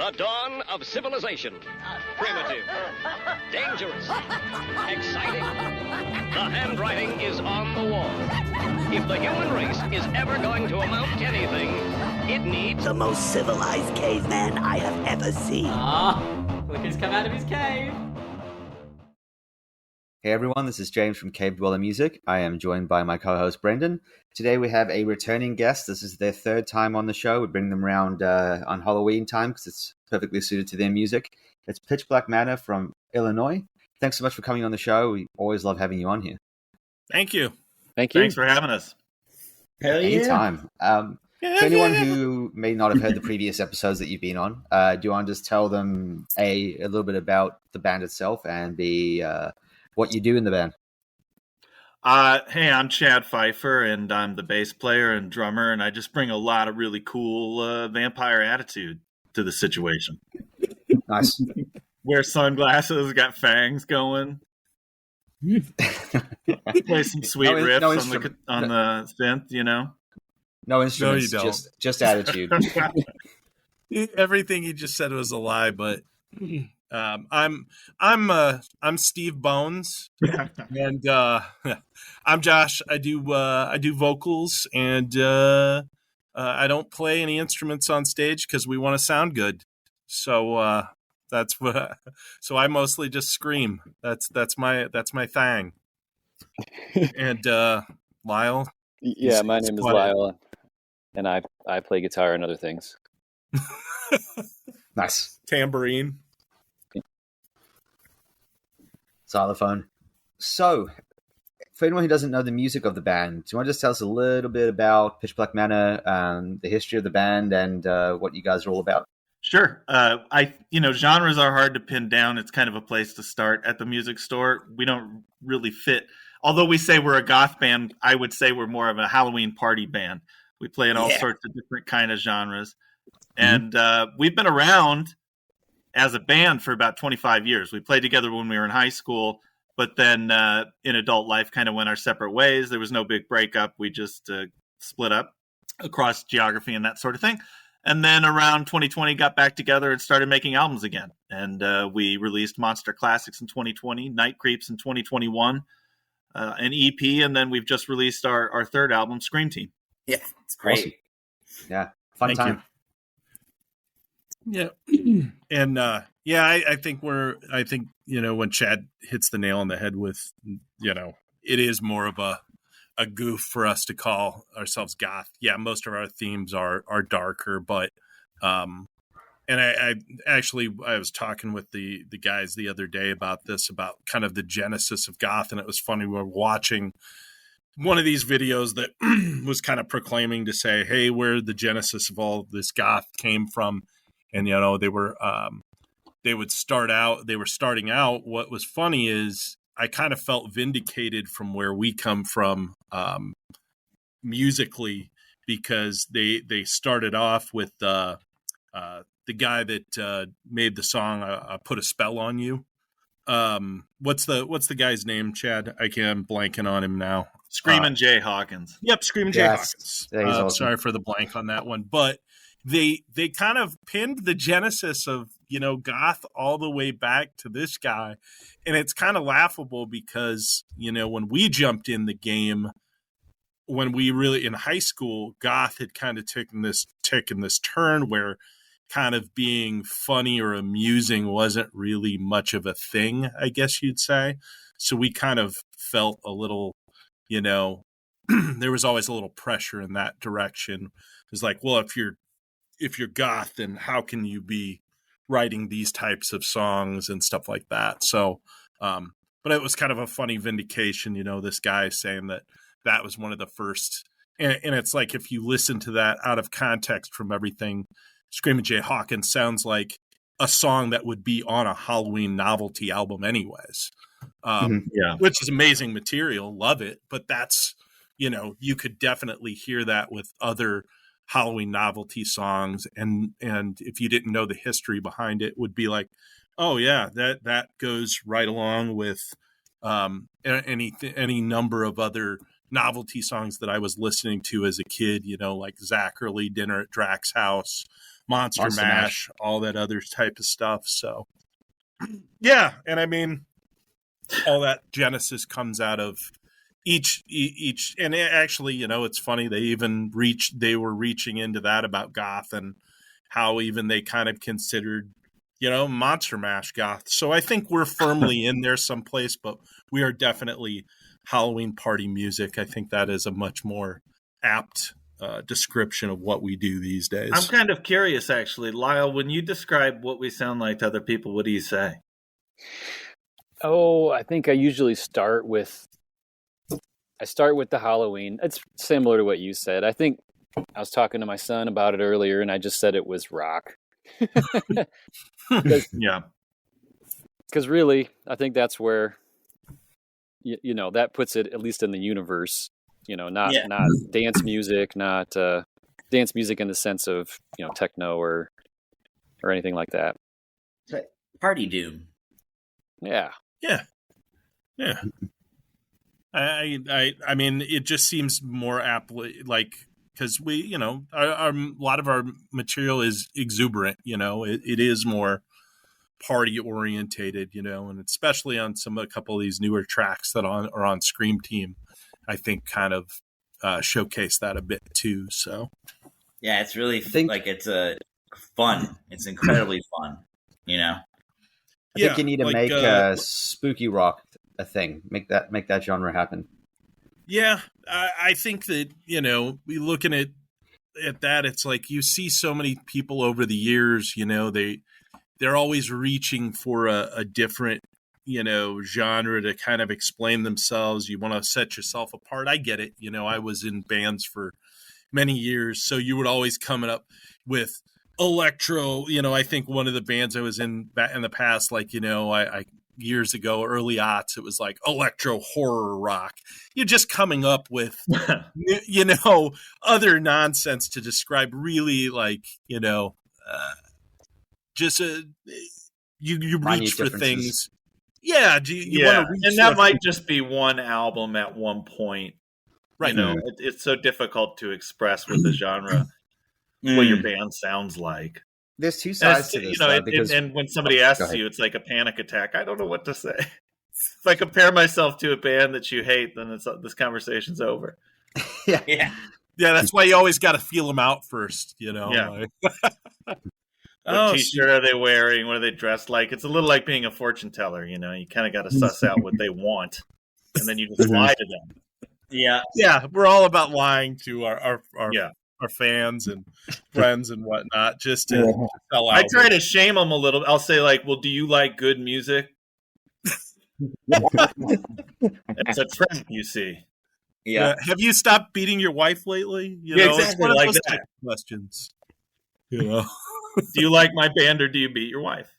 The dawn of civilization. Primitive. Dangerous. Exciting. The handwriting is on the wall. If the human race is ever going to amount to anything, it needs the most civilized caveman I have ever seen. Look who's come out of his cave. Hey everyone, this is James from Cave Dweller Music. I am joined by my co-host Brendan. Today we have a returning guest. This is their third time on the show. We bring them around on Halloween time because it's perfectly suited to their music. It's Pitch Black Manor from Illinois. Thanks so much for coming on the show. We always love having you on here. Thank you. Thank you. Thanks for having us. Hell yeah. Anytime. For anyone who may not have heard the previous episodes that you've been on, do you want to just tell them a little bit about the band itself and what you do in the band? Hey, I'm Chad Pfeiffer, and I'm the bass player and drummer, and I just bring a lot of really cool vampire attitude to the situation. Nice. Wear sunglasses, got fangs going. Play some sweet riffs on the synth, you know? No instruments, no, you just attitude. Everything you just said was a lie, but I'm Steve Bones, and I'm Josh. I do vocals, and I don't play any instruments on stage because we want to sound good. So that's what. So I mostly just scream. That's my thing. And Lyle. Yeah, my name is Lyle, and I play guitar and other things. Nice. Tambourine. Xylophone. So, for anyone who doesn't know the music of the band, do you want to just tell us a little bit about Pitch Black Manor, the history of the band, and what you guys are all about? Sure. Genres are hard to pin down. It's kind of a place to start at the music store. We don't really fit. Although we say we're a goth band, I would say we're more of a Halloween party band. We play in all sorts of different kind of genres. And we've been around as a band for about 25 years. We played together when we were in high school, but then in adult life kind of went our separate ways. There was no big breakup. We just split up across geography and that sort of thing. And then around 2020, got back together and started making albums again. And we released Monster Classics in 2020, Night Creeps in 2021, an EP, and then we've just released our third album, Scream Team. Yeah, it's great. Awesome. Yeah, fun time. Yeah. And I think when Chad hits the nail on the head with, it is more of a goof for us to call ourselves goth. Yeah, most of our themes are darker, but and I was talking with the guys the other day about kind of the genesis of goth, and it was funny. We were watching one of these videos that was kind of proclaiming to say, hey, where the genesis of all this goth came from. And, they were starting out. What was funny is I kind of felt vindicated from where we come from musically, because they started off with the guy that made the song I Put a Spell on You. What's the guy's name, Chad? I'm blanking on him now. Screamin' Jay Hawkins. Yep, Screamin' Jay Hawkins. Yeah, awesome. Sorry for the blank on that one, but they kind of pinned the genesis of, goth all the way back to this guy. And it's kind of laughable because, when we jumped in the game, when we really in high school, goth had kind of taken this turn where kind of being funny or amusing wasn't really much of a thing, I guess you'd say. So we kind of felt a little, there was always a little pressure in that direction. It was like, well, if you're goth, then how can you be writing these types of songs and stuff like that? So, but it was kind of a funny vindication, this guy saying that was one of the first, and it's like, if you listen to that out of context from everything, Screamin' Jay Hawkins sounds like a song that would be on a Halloween novelty album anyways. Which is amazing material. Love it. But that's, you could definitely hear that with other Halloween novelty songs, and if you didn't know the history behind it, would be like, oh yeah, that goes right along with any number of other novelty songs that I was listening to as a kid, like Zachary, Dinner at Drax's House, Monster Mash, all that other type of stuff. So, yeah. And I mean, all that genesis comes out of each, and actually, it's funny. They were reaching into that about goth and how even they kind of considered, Monster Mash goth. So I think we're firmly in there someplace, but we are definitely Halloween party music. I think that is a much more apt description of what we do these days. I'm kind of curious, actually. Lyle, when you describe what we sound like to other people, what do you say? Oh, I think I usually start with the Halloween. It's similar to what you said. I think I was talking to my son about it earlier, and I just said it was rock. Yeah. Because really, I think that's where, that puts it at least in the universe. Not dance music, not dance music in the sense of techno or anything like that. Party doom. Yeah. I mean, it just seems more aptly because we, a lot of our material is exuberant. It is more party orientated. And especially on a couple of these newer tracks that are on Scream Team, I think kind of showcase that a bit too. So yeah, it's really it's fun. It's incredibly fun. I think you need to make spooky rock a thing. Make that genre happen. Yeah, I think that we looking at that. It's like you see so many people over the years. They're always reaching for a different genre to kind of explain themselves. You want to set yourself apart. I get it. I was in bands for many years, so you would always come up with electro. I think one of the bands I was in the past, I years ago, early aughts, it was like electro horror rock. You're just coming up with, other nonsense to describe really just you reach for things. Yeah. You want to reach and that might just be one album at one point. Right. It's so difficult to express with the genre what your band sounds like. There's two sides to this, and when somebody asks you, it's like a panic attack. I don't know what to say. If I compare myself to a band that you hate, then this conversation's over. Yeah. That's why you always got to feel them out first. Yeah. What T-shirt are they wearing? What are they dressed like? It's a little like being a fortune teller. You kind of got to suss out what they want, and then you just lie to them. Yeah. We're all about lying to our fans and friends and whatnot, just to sell out. I try to shame them a little. I'll say well, do you like good music? It's a trend, you see. Yeah. Have you stopped beating your wife lately? Exactly. It's one of those type of questions. Do you like my band or do you beat your wife?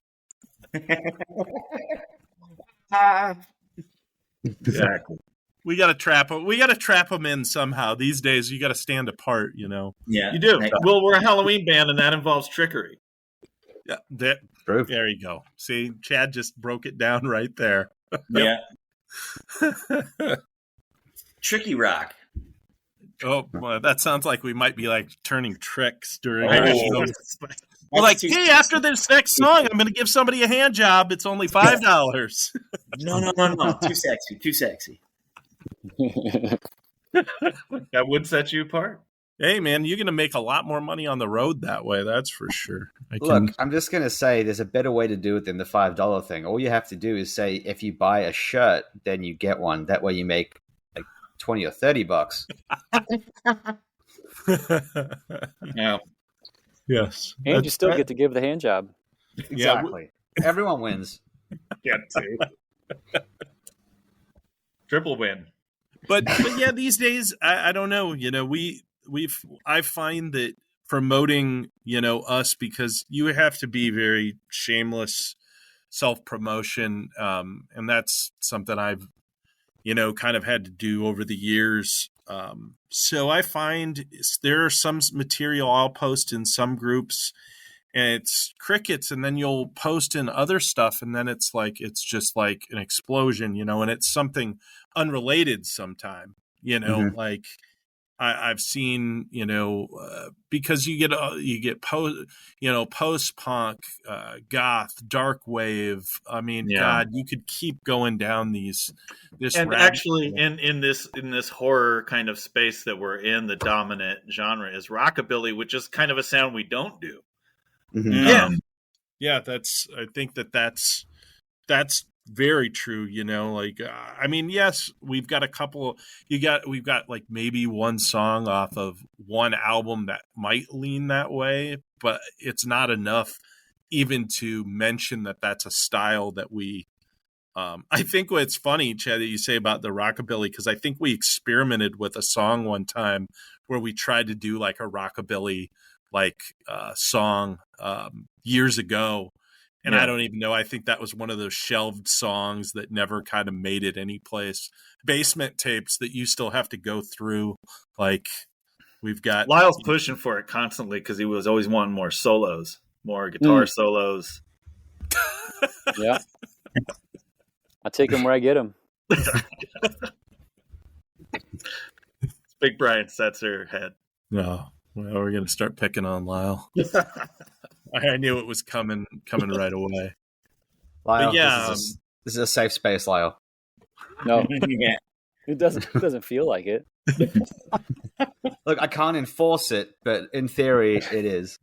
Exactly. We got to trap them. We got to trap them in somehow. These days, you got to stand apart. Yeah, you do. Well, we're a Halloween band, and that involves trickery. Yeah, there you go. See, Chad just broke it down right there. Yeah. Tricky rock. Oh, well, that sounds like we might be turning tricks during our show. We're hey, after this next song, I'm going to give somebody a hand job. It's only $5. No. Too sexy. That would set you apart. Hey, man, you're going to make a lot more money on the road that way. That's for sure. Look, I'm just going to say there's a better way to do it than the $5 thing. All you have to do is say, if you buy a shirt, then you get one. That way you make $20 or $30. Yeah. Yes. And you still get to give the hand job. Exactly. Everyone wins. Yeah, triple win. But yeah, these days I don't know. I find that promoting us, because you have to be very shameless self-promotion, and that's something I've kind of had to do over the years. So I find there are some material I'll post in some groups, and it's crickets, and then you'll post in other stuff, and then it's just like an explosion, and it's something unrelated sometime, I've seen, because you get post punk, goth, dark wave. I mean, God, you could keep going down this. And actually, in this horror kind of space that we're in, the dominant genre is rockabilly, which is kind of a sound we don't do. Mm-hmm. Yeah, I think that's very true. I mean, yes, we've got a couple. We've got like maybe one song off of one album that might lean that way, but it's not enough even to mention that that's a style that we. I think what's funny, Chad, that you say about the rockabilly, because I think we experimented with a song one time where we tried to do like a rockabilly song years ago. And I don't even know. I think that was one of those shelved songs that never kind of made it any place. Basement tapes that you still have to go through. Like we've got Lyle's pushing for it constantly because he was always wanting more solos, more guitar solos. Yeah, I take them where I get them. Big Brian Setzer head. No, well, we're gonna start picking on Lyle. I knew it was coming right away. Lyle, but yeah, this is a safe space, Lyle. No, Yeah. it doesn't feel like it. Look, I can't enforce it, but in theory, it is.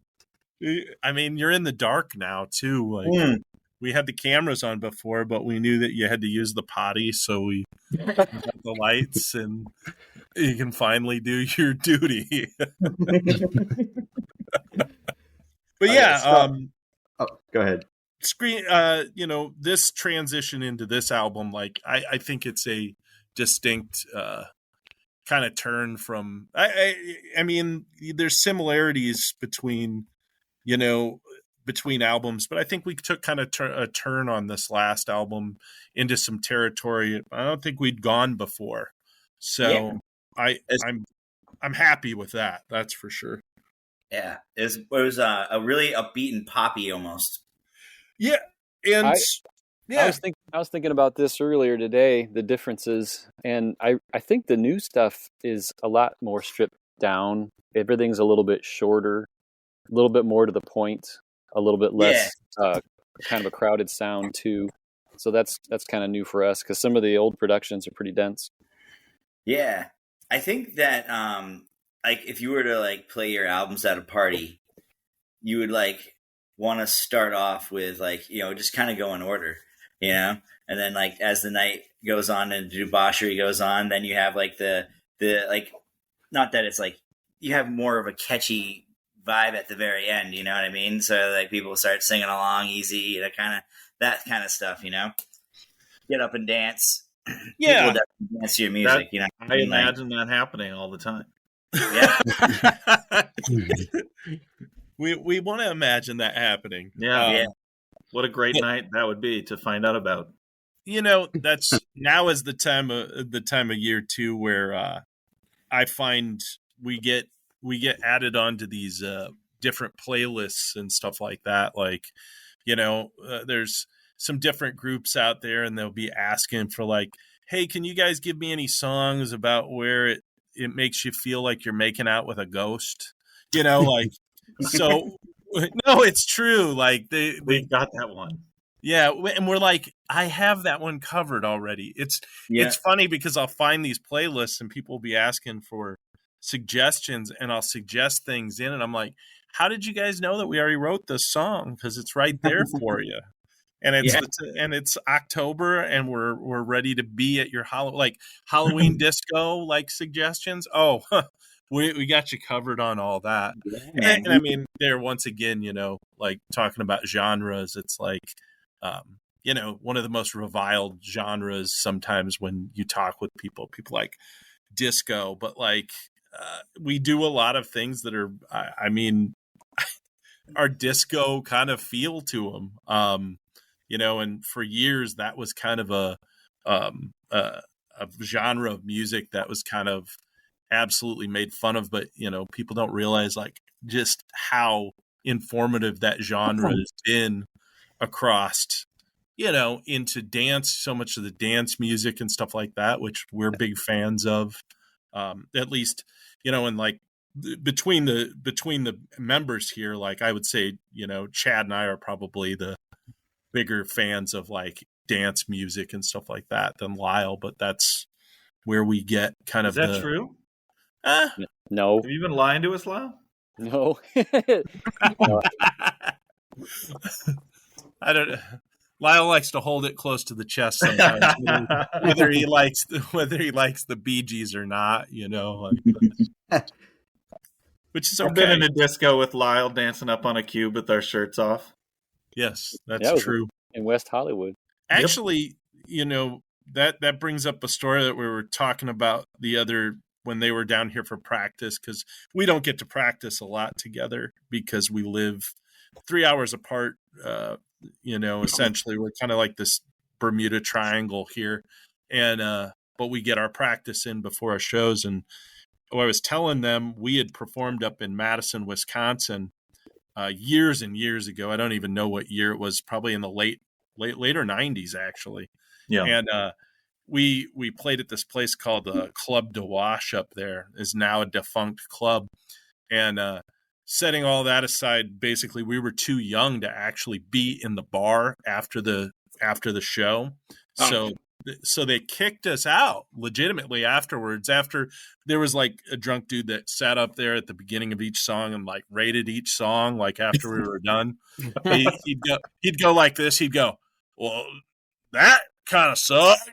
I mean, you're in the dark now too. Like we had the cameras on before, but we knew that you had to use the potty, so we got the lights, and you can finally do your duty. But yeah, go ahead. Screen. This transition into this album, like I think it's a distinct kind of turn from. I mean, there's similarities between albums, but I think we took kind of a turn on this last album into some territory I don't think we'd gone before. So I'm happy with that. That's for sure. Yeah, it was a really upbeat and poppy almost. Yeah, and I was thinking about this earlier today, the differences, and I think the new stuff is a lot more stripped down. Everything's a little bit shorter, a little bit more to the point, a little bit less kind of a crowded sound too. So that's kind of new for us because some of the old productions are pretty dense. Yeah, I think that like if you were to like play your albums at a party, you would like want to start off with like, just kind of go in order, and then like as the night goes on and the debauchery goes on, then you have like the like, not that it's like you have more of a catchy vibe at the very end, you know what I mean? So like people start singing along easy, that kind of stuff, get up and dance. Yeah, people definitely dance to your music. I imagine that happening all the time. Yeah. we want to imagine that happening. Yeah. What a great night that would be to find out about. That's now is the time of year too where I find we get added onto these different playlists and stuff like that. Like, there's some different groups out there, and they'll be asking for like, hey, can you guys give me any songs about where it makes you feel like you're making out with a ghost? Like, so no, it's true. Like we got that one. Yeah, and we're like, I have that one covered already. It's funny because I'll find these playlists and people will be asking for suggestions, and I'll suggest things in, and I'm like, how did you guys know that we already wrote this song? Because it's right there for you. And it's October, and we're ready to be at your Halloween disco like suggestions. Oh, we got you covered on all that. Yeah, and I mean, there once again, like talking about genres, it's like, one of the most reviled genres sometimes when you talk with people like disco, but like we do a lot of things that are, I mean, our disco kind of feel to them. And for years that was kind of a genre of music that was kind of absolutely made fun of, but people don't realize like just how informative that genre has been across, into dance, so much of the dance music and stuff like that, which we're big fans of. At least and like between the members here, like I would say, Chad and I are probably the bigger fans of like dance music and stuff like that than Lyle, but that's where we get kind Is of that true? No, Have you been lying to us, Lyle? no. I don't. Lyle likes to hold it close to the chest sometimes, whether he likes the Bee Gees or not, which is okay. I've been in a disco with Lyle dancing up on a cube with our shirts off. Yes, That that's was true. in West Hollywood. Actually, that brings up a story that we were talking about when they were down here for practice, because we don't get to practice a lot together because we live 3 hours apart. Essentially, we're kind of like this Bermuda Triangle here, and but we get our practice in before our shows. And I was telling them we had performed up in Madison, Wisconsin, years and years ago. I don't even know what year it was. Probably in the later 90s, actually. Yeah. And we played at this place called Club de Wash up there. Is now a defunct club. And setting all that aside, basically we were too young to actually be in the bar after the show. So they kicked us out legitimately afterwards. After there was like a drunk dude that sat up there at the beginning of each song and like rated each song. Like after we were done, he'd go like this. He'd go, "Well, that kind of sucked,"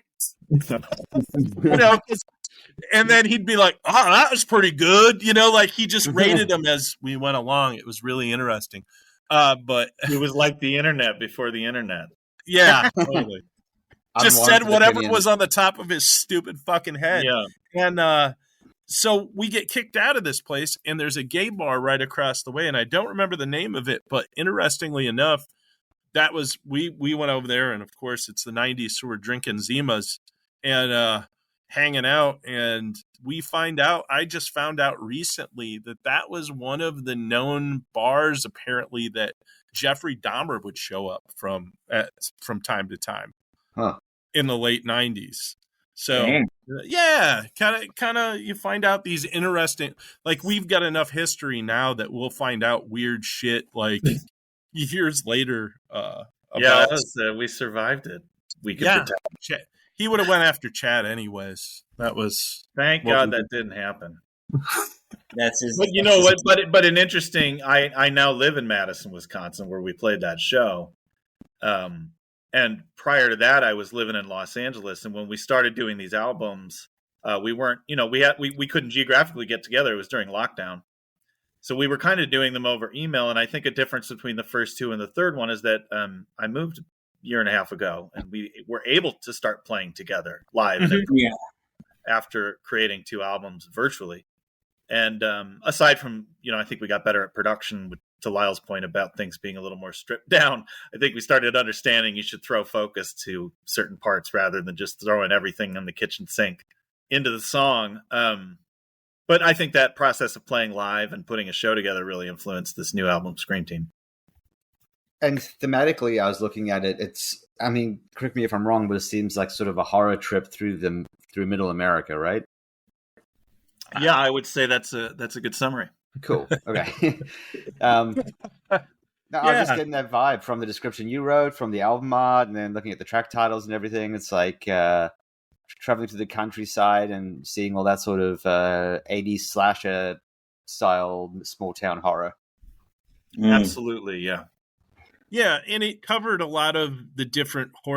and then he'd be like, "Oh, that was pretty good," like he just rated them as we went along. It was really interesting, but it was like the internet before the internet. Yeah, totally. Just said whatever was on the top of his stupid fucking head. Yeah. And so we get kicked out of this place, and there's a gay bar right across the way, and I don't remember the name of it, but interestingly enough, that was we went over there, and of course it's the 90s, so we're drinking Zimas and hanging out, and I just found out recently that was one of the known bars apparently that Jeffrey Dahmer would show up from time to time. Huh. In the late 90s. So yeah, kind of you find out these interesting, like we've got enough history now that we'll find out weird shit like years later. We survived it. We could pretend. He would have went after Chad anyways. That was thank God that didn't happen. That's his. But you know what? But an interesting. I now live in Madison, Wisconsin, where we played that show. And prior to that, I was living in Los Angeles. And when we started doing these albums, we weren't, we couldn't geographically get together. It was during lockdown. So we were kind of doing them over email. And I think a difference between the first two and the third one is that I moved a year and a half ago, and we were able to start playing together live after creating two albums virtually. And aside from, I think we got better at production, to Lyle's point about things being a little more stripped down. I think we started understanding you should throw focus to certain parts rather than just throwing everything in the kitchen sink into the song. But I think that process of playing live and putting a show together really influenced this new album, Scream Team. And thematically, I was looking at it. Correct me if I'm wrong, but it seems like sort of a horror trip through Middle America, right? Yeah, I would say that's a good summary. Cool. Okay. I was just getting that vibe from the description you wrote, from the album art, and then looking at the track titles and everything. It's like traveling to the countryside and seeing all that sort of 80s slasher style small town horror. Absolutely, yeah. Yeah, and it covered a lot of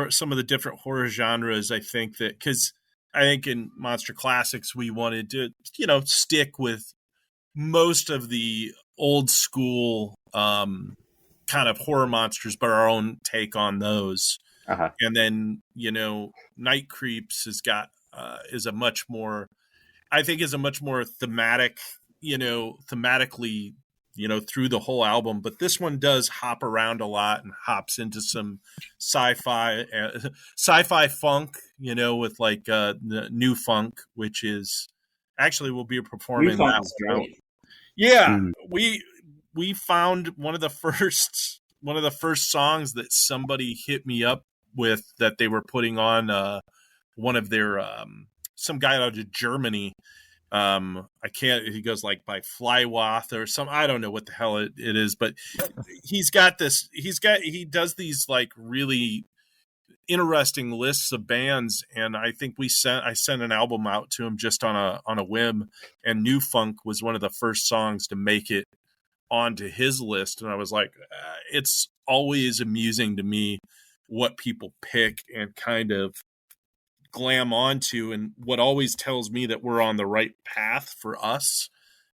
some of the different horror genres. I think that because I think in Monster Classics we wanted to, stick with most of the old school kind of horror monsters, but our own take on those. And then, Night Creeps has got is a much more thematic, thematically, through the whole album. But this one does hop around a lot and hops into some sci-fi funk, with like the new funk, which is actually we'll be performing that. Yeah, we found one of the first songs that somebody hit me up with that they were putting on one of their some guy out of Germany I can't. He goes like by Flywath or some. I don't know what the hell it is, but he's got this. He does these like really interesting lists of bands, and I think I sent an album out to him just on a whim, and New Funk was one of the first songs to make it onto his list, and I was like, it's always amusing to me what people pick and kind of glam onto, and what always tells me that we're on the right path for us.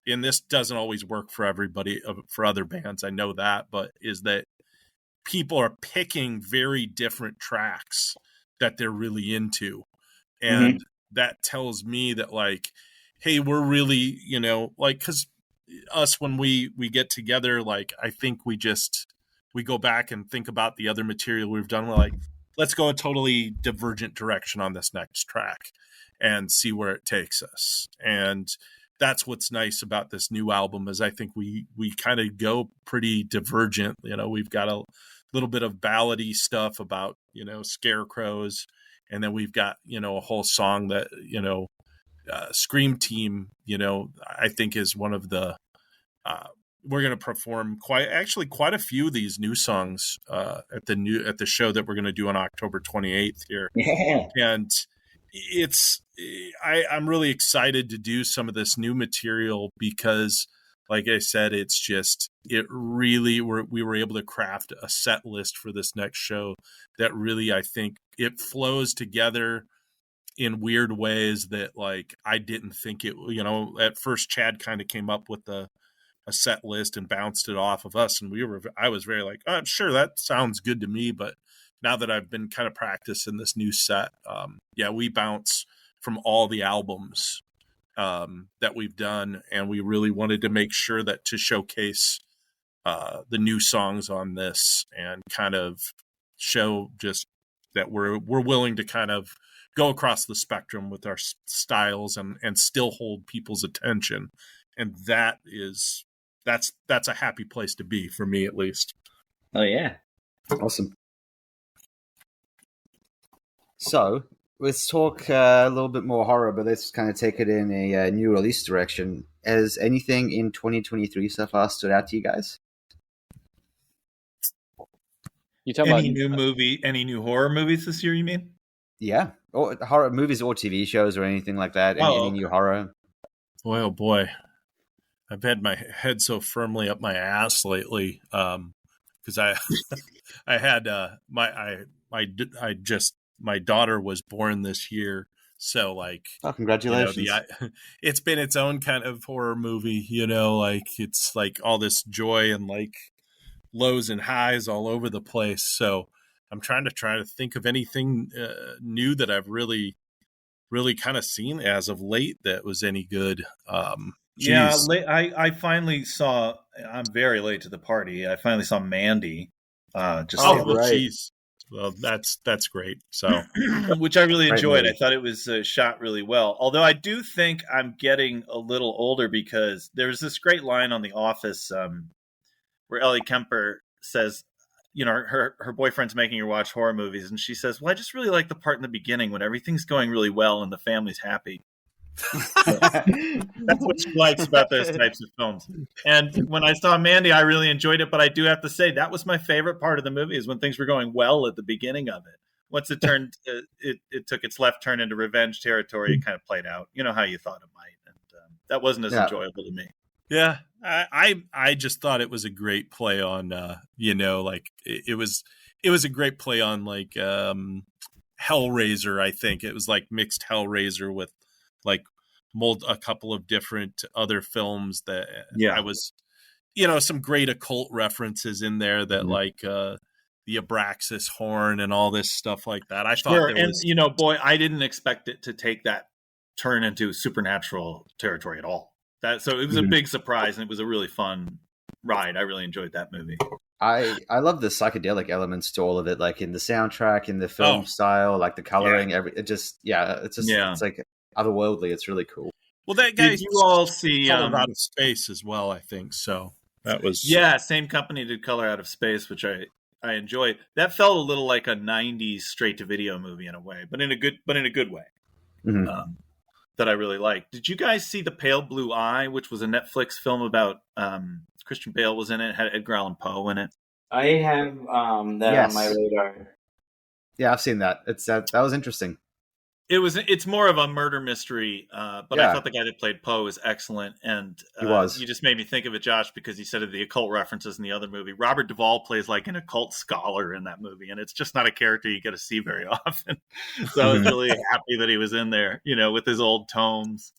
And this doesn't always work for everybody, for other bands, I know that, but is that people are picking very different tracks that they're really into. And that tells me that like, hey, we're really, like, because us, when we get together, like, I think we go back and think about the other material we've done. We're like, let's go a totally divergent direction on this next track and see where it takes us. And that's what's nice about this new album, is I think we kind of go pretty divergent. We've got a little bit of ballady stuff about, scarecrows. And then we've got, a whole song that, Scream Team, I think is one of the, we're going to perform quite a few of these new songs at the show that we're going to do on October 28th here. Yeah. And I'm really excited to do some of this new material because, like I said, we were able to craft a set list for this next show that really, I think it flows together in weird ways that, like, I didn't think it, at first Chad kind of came up with a set list and bounced it off of us. And I was very like, oh, sure, that sounds good to me. But now that I've been kind of practicing this new set, we bounce from all the albums that we've done. And we really wanted to make sure that to showcase the new songs on this and kind of show just that we're willing to kind of go across the spectrum with our styles and still hold people's attention. And that's a happy place to be, for me at least. Oh yeah. Awesome. So let's talk a little bit more horror, but let's kind of take it in a new release direction. Has anything in 2023 so far stood out to you guys? You talking Any about new horror movies this year, you mean? Yeah, or horror movies or TV shows or anything like that. Any new horror? Boy, oh boy. I've had my head so firmly up my ass lately because I had my daughter was born this year, so like, oh, congratulations! It's been its own kind of horror movie, like it's like all this joy and like lows and highs all over the place. So I'm trying to think of anything new that I've really kind of seen as of late that was any good. Yeah, I finally saw. I'm very late to the party. I finally saw Mandy. Jeez. Well, that's great. So, which I really enjoyed. Movie. I thought it was shot really well. Although I do think I'm getting a little older because there's this great line on The Office where Ellie Kemper says, her boyfriend's making her watch horror movies, and she says, "Well, I just really like the part in the beginning when everything's going really well and the family's happy." That's what she likes about those types of films. And when I saw Mandy, I really enjoyed it, but I do have to say that was my favorite part of the movie, is when things were going well at the beginning of it. Once it turned, it took its left turn into revenge territory. It kind of played out, how you thought it might, and that wasn't as enjoyable to me. Yeah, I just thought it was a great play on, like it was a great play on like Hellraiser. I think it was like mixed Hellraiser with like a couple of different other films that I was, some great occult references in there that like the Abraxas horn and all this stuff like that. I thought there was, boy, I didn't expect it to take that turn into supernatural territory at all. So it was a big surprise, and it was a really fun ride. I really enjoyed that movie. I love the psychedelic elements to all of it, like in the soundtrack, in the film style, like the coloring. It's like otherworldly. It's really cool. Well, that guy, did you all see Color Out of Space as well? I think so. That was same company did Color Out of Space, which I enjoyed. That felt a little like a '90s straight to video movie in a way, but in a good way. Mm-hmm. that I really liked. Did you guys see The Pale Blue Eye, which was a Netflix film about Christian Bale was in it, had Edgar Allan Poe in it? I have that on my radar. Yeah, I've seen that. That was interesting. It's more of a murder mystery, but Yeah. I thought the guy that played Poe was excellent, and He was. You just made me think of it, Josh, because you said of the occult references in the other movie. Robert Duvall plays like an occult scholar in that movie, and it's just not a character you get to see very often. So I was really happy that he was in there, with his old tomes,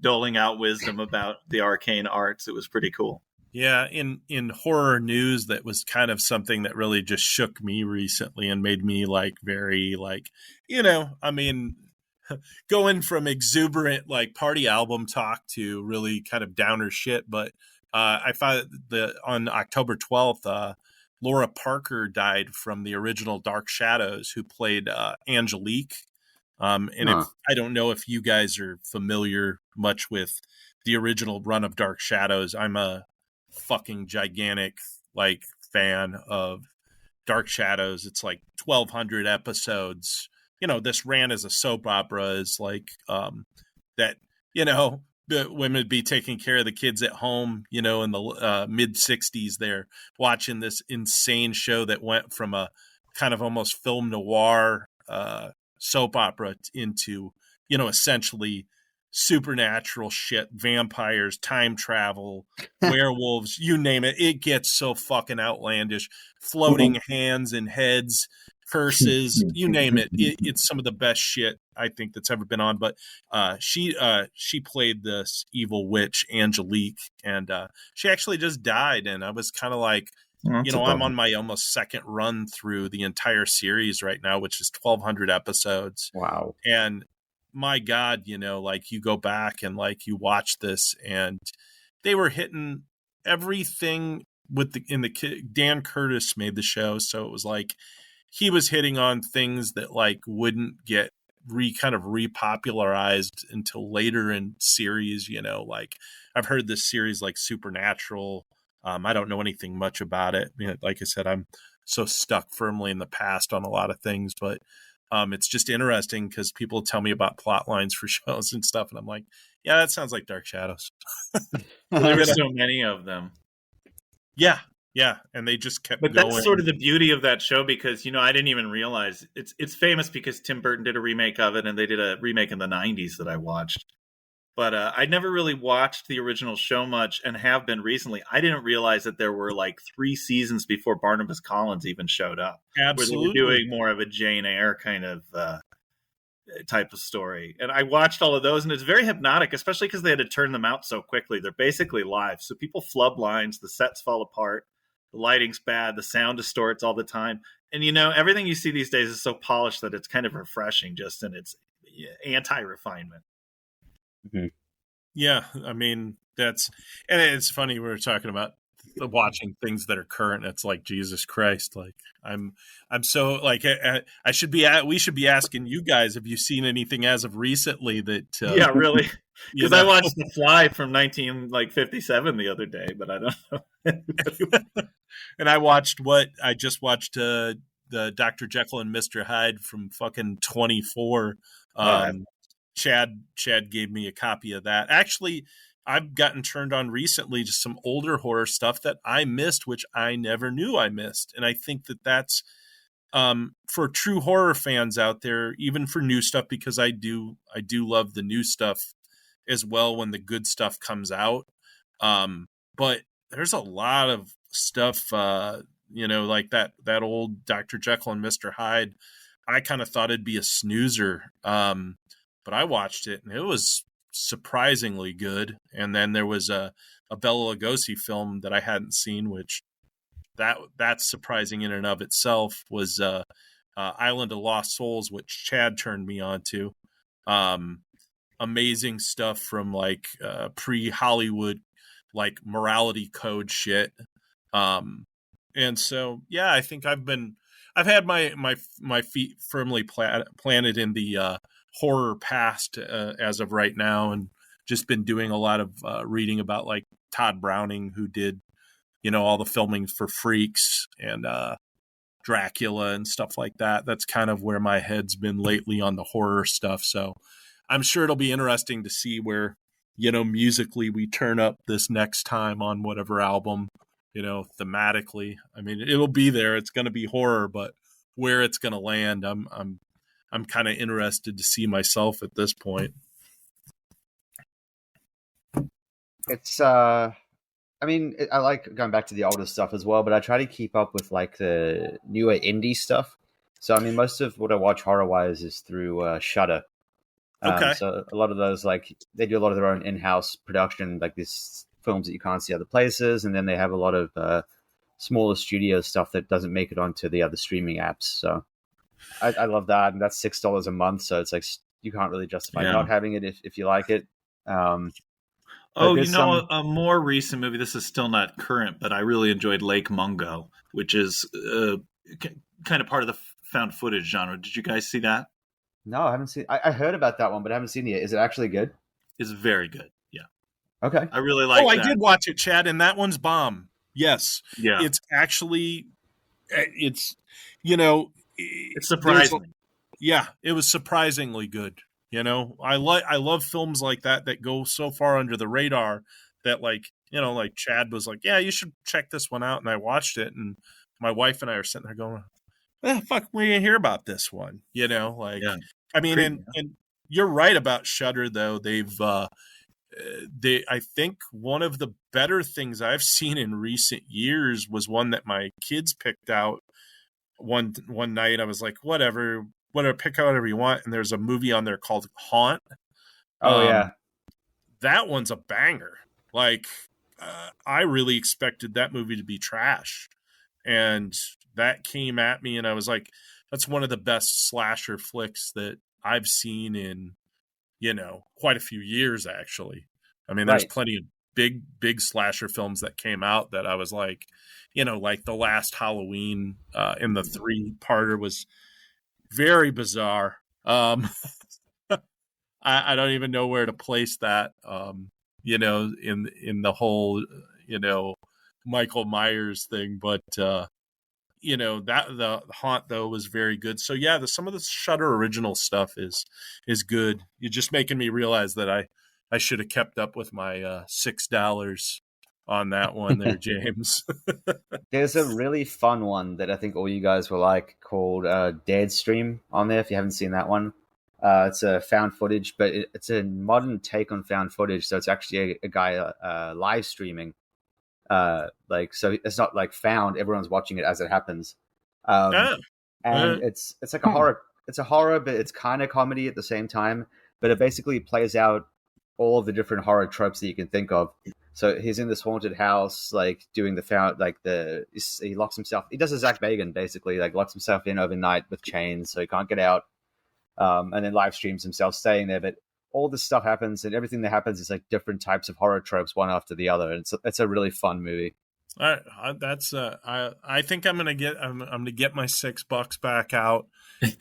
doling out wisdom about the arcane arts. It was pretty cool. Yeah, in horror news, that was kind of something that really just shook me recently and made me very going from exuberant party album talk to really kind of downer shit. But I found on October 12th, Laura Parker died from the original Dark Shadows, who played Angelique. If I don't know if you guys are familiar much with the original run of Dark Shadows. I'm a fucking gigantic fan of Dark Shadows. It's 1,200 episodes. This ran as a soap opera, is that the women would be taking care of the kids at home, in the mid 60s. They're watching this insane show that went from a kind of almost film noir soap opera into essentially supernatural shit, vampires, time travel, werewolves, you name it. It gets so fucking outlandish. Floating hands and heads, curses, you name it. It's some of the best shit I think that's ever been on. But she played this evil witch, Angelique, and she actually just died. And I was kind of I'm on my almost second run through the entire series right now, which is 1,200 episodes. Wow. And my God, you go back and you watch this, and they were hitting everything with Dan Curtis made the show. So it was he was hitting on things that wouldn't get kind of repopularized until later in series. I've heard this series Supernatural. I don't know anything much about it. Like I said, I'm so stuck firmly in the past on a lot of things, but it's just interesting because people tell me about plot lines for shows and stuff, and I'm like, yeah, that sounds like Dark Shadows. There were so many of them. Yeah, and they just kept going. But that's sort of the beauty of that show, because I didn't even realize it's famous because Tim Burton did a remake of it, and they did a remake in the 90s that I watched. But I never really watched the original show much, and have been recently. I didn't realize that there were 3 seasons before Barnabas Collins even showed up. Absolutely. Where they were doing more of a Jane Eyre kind of type of story. And I watched all of those, and it's very hypnotic, especially because they had to turn them out so quickly. They're basically live. So people flub lines, the sets fall apart, the lighting's bad, the sound distorts all the time. And, everything you see these days is so polished that it's kind of refreshing just in its anti-refinement. Mm-hmm. Yeah, I mean, and it's funny, we were talking about watching things that are current. It's Jesus Christ, I'm so we should be asking you guys, have you seen anything as of recently that yeah, really, because I watched The Fly from 1957 the other day, but I don't know. And I just watched the Dr. Jekyll and Mr. Hyde from fucking 24. Chad gave me a copy of that. Actually, I've gotten turned on recently to some older horror stuff that I missed, which I never knew I missed. And I think that's for true horror fans out there, even for new stuff, because I do love the new stuff as well when the good stuff comes out. But there's a lot of stuff, like that old Dr. Jekyll and Mr. Hyde. I kind of thought it'd be a snoozer. But I watched it, and it was surprisingly good. And then there was a Bela Lugosi film that I hadn't seen, which that's surprising in and of itself, was Island of Lost Souls, which Chad turned me on to. Amazing stuff from pre-Hollywood morality code shit. And so, yeah, I think I've had my feet firmly planted in the horror past as of right now, and just been doing a lot of reading about Todd Browning, who did all the filming for Freaks and Dracula and stuff like that. That's kind of where my head's been lately on the horror stuff. So I'm sure it'll be interesting to see where, musically we turn up this next time on whatever album, thematically. I mean, it'll be there. It's going to be horror, but where it's going to land, I'm kind of interested to see myself at this point. It's I mean, I like going back to the older stuff as well, but I try to keep up with like the newer indie stuff. So I mean, most of what I watch horror wise is through Shudder. Okay. So a lot of those, like, they do a lot of their own in-house production, like these films that you can't see other places, and then they have a lot of smaller studio stuff that doesn't make it onto the other streaming apps. So I love that, and that's $6 a month. So it's like you can't really justify not having it if you like it. A more recent movie. This is still not current, but I really enjoyed Lake Mungo, which is kind of part of the found footage genre. Did you guys see that? No, I haven't seen. I heard about that one, but I haven't seen it yet. Is it actually good? It's very good. Yeah. Okay. I really like. I did watch it, Chad, and that one's bomb. Yes. Yeah. It's actually, it's surprising. Yeah, it was surprisingly good. I love films like that go so far under the radar that, like Chad was like, yeah, you should check this one out, and I watched it, and my wife and I are sitting there going, fuck, we didn't hear about this one, Yeah. I mean, and you're right about Shudder, though. I think one of the better things I've seen in recent years was one that my kids picked out one night. I was like, whatever, pick out whatever you want. And there's a movie on there called Haunt. Yeah. That one's a banger. Like, I really expected that movie to be trash. And that came at me, and I was like, that's one of the best slasher flicks that I've seen in, quite a few years, actually. I mean, there's plenty of big slasher films that came out that I was like, like the last Halloween in the 3-parter was very bizarre. I don't even know where to place that, in the whole, Michael Myers thing, but that the Haunt, though, was very good. So yeah, some of the Shudder original stuff is good. You're just making me realize that I should have kept up with my $6 on that one there, James. There's a really fun one that I think all you guys will like called Deadstream on there, if you haven't seen that one. It's a found footage, but it's a modern take on found footage. So it's actually a guy live streaming. So it's not like found, everyone's watching it as it happens. It's like a horror. It's a horror, but it's kind of comedy at the same time. But it basically plays out all of the different horror tropes that you can think of. So he's in this haunted house, like doing he locks himself. He does a Zach Bagan, basically, like locks himself in overnight with chains, so he can't get out. And then live streams himself staying there. But all this stuff happens, and everything that happens is like different types of horror tropes, one after the other. And it's a really fun movie. All right, I think I'm gonna get my $6 back out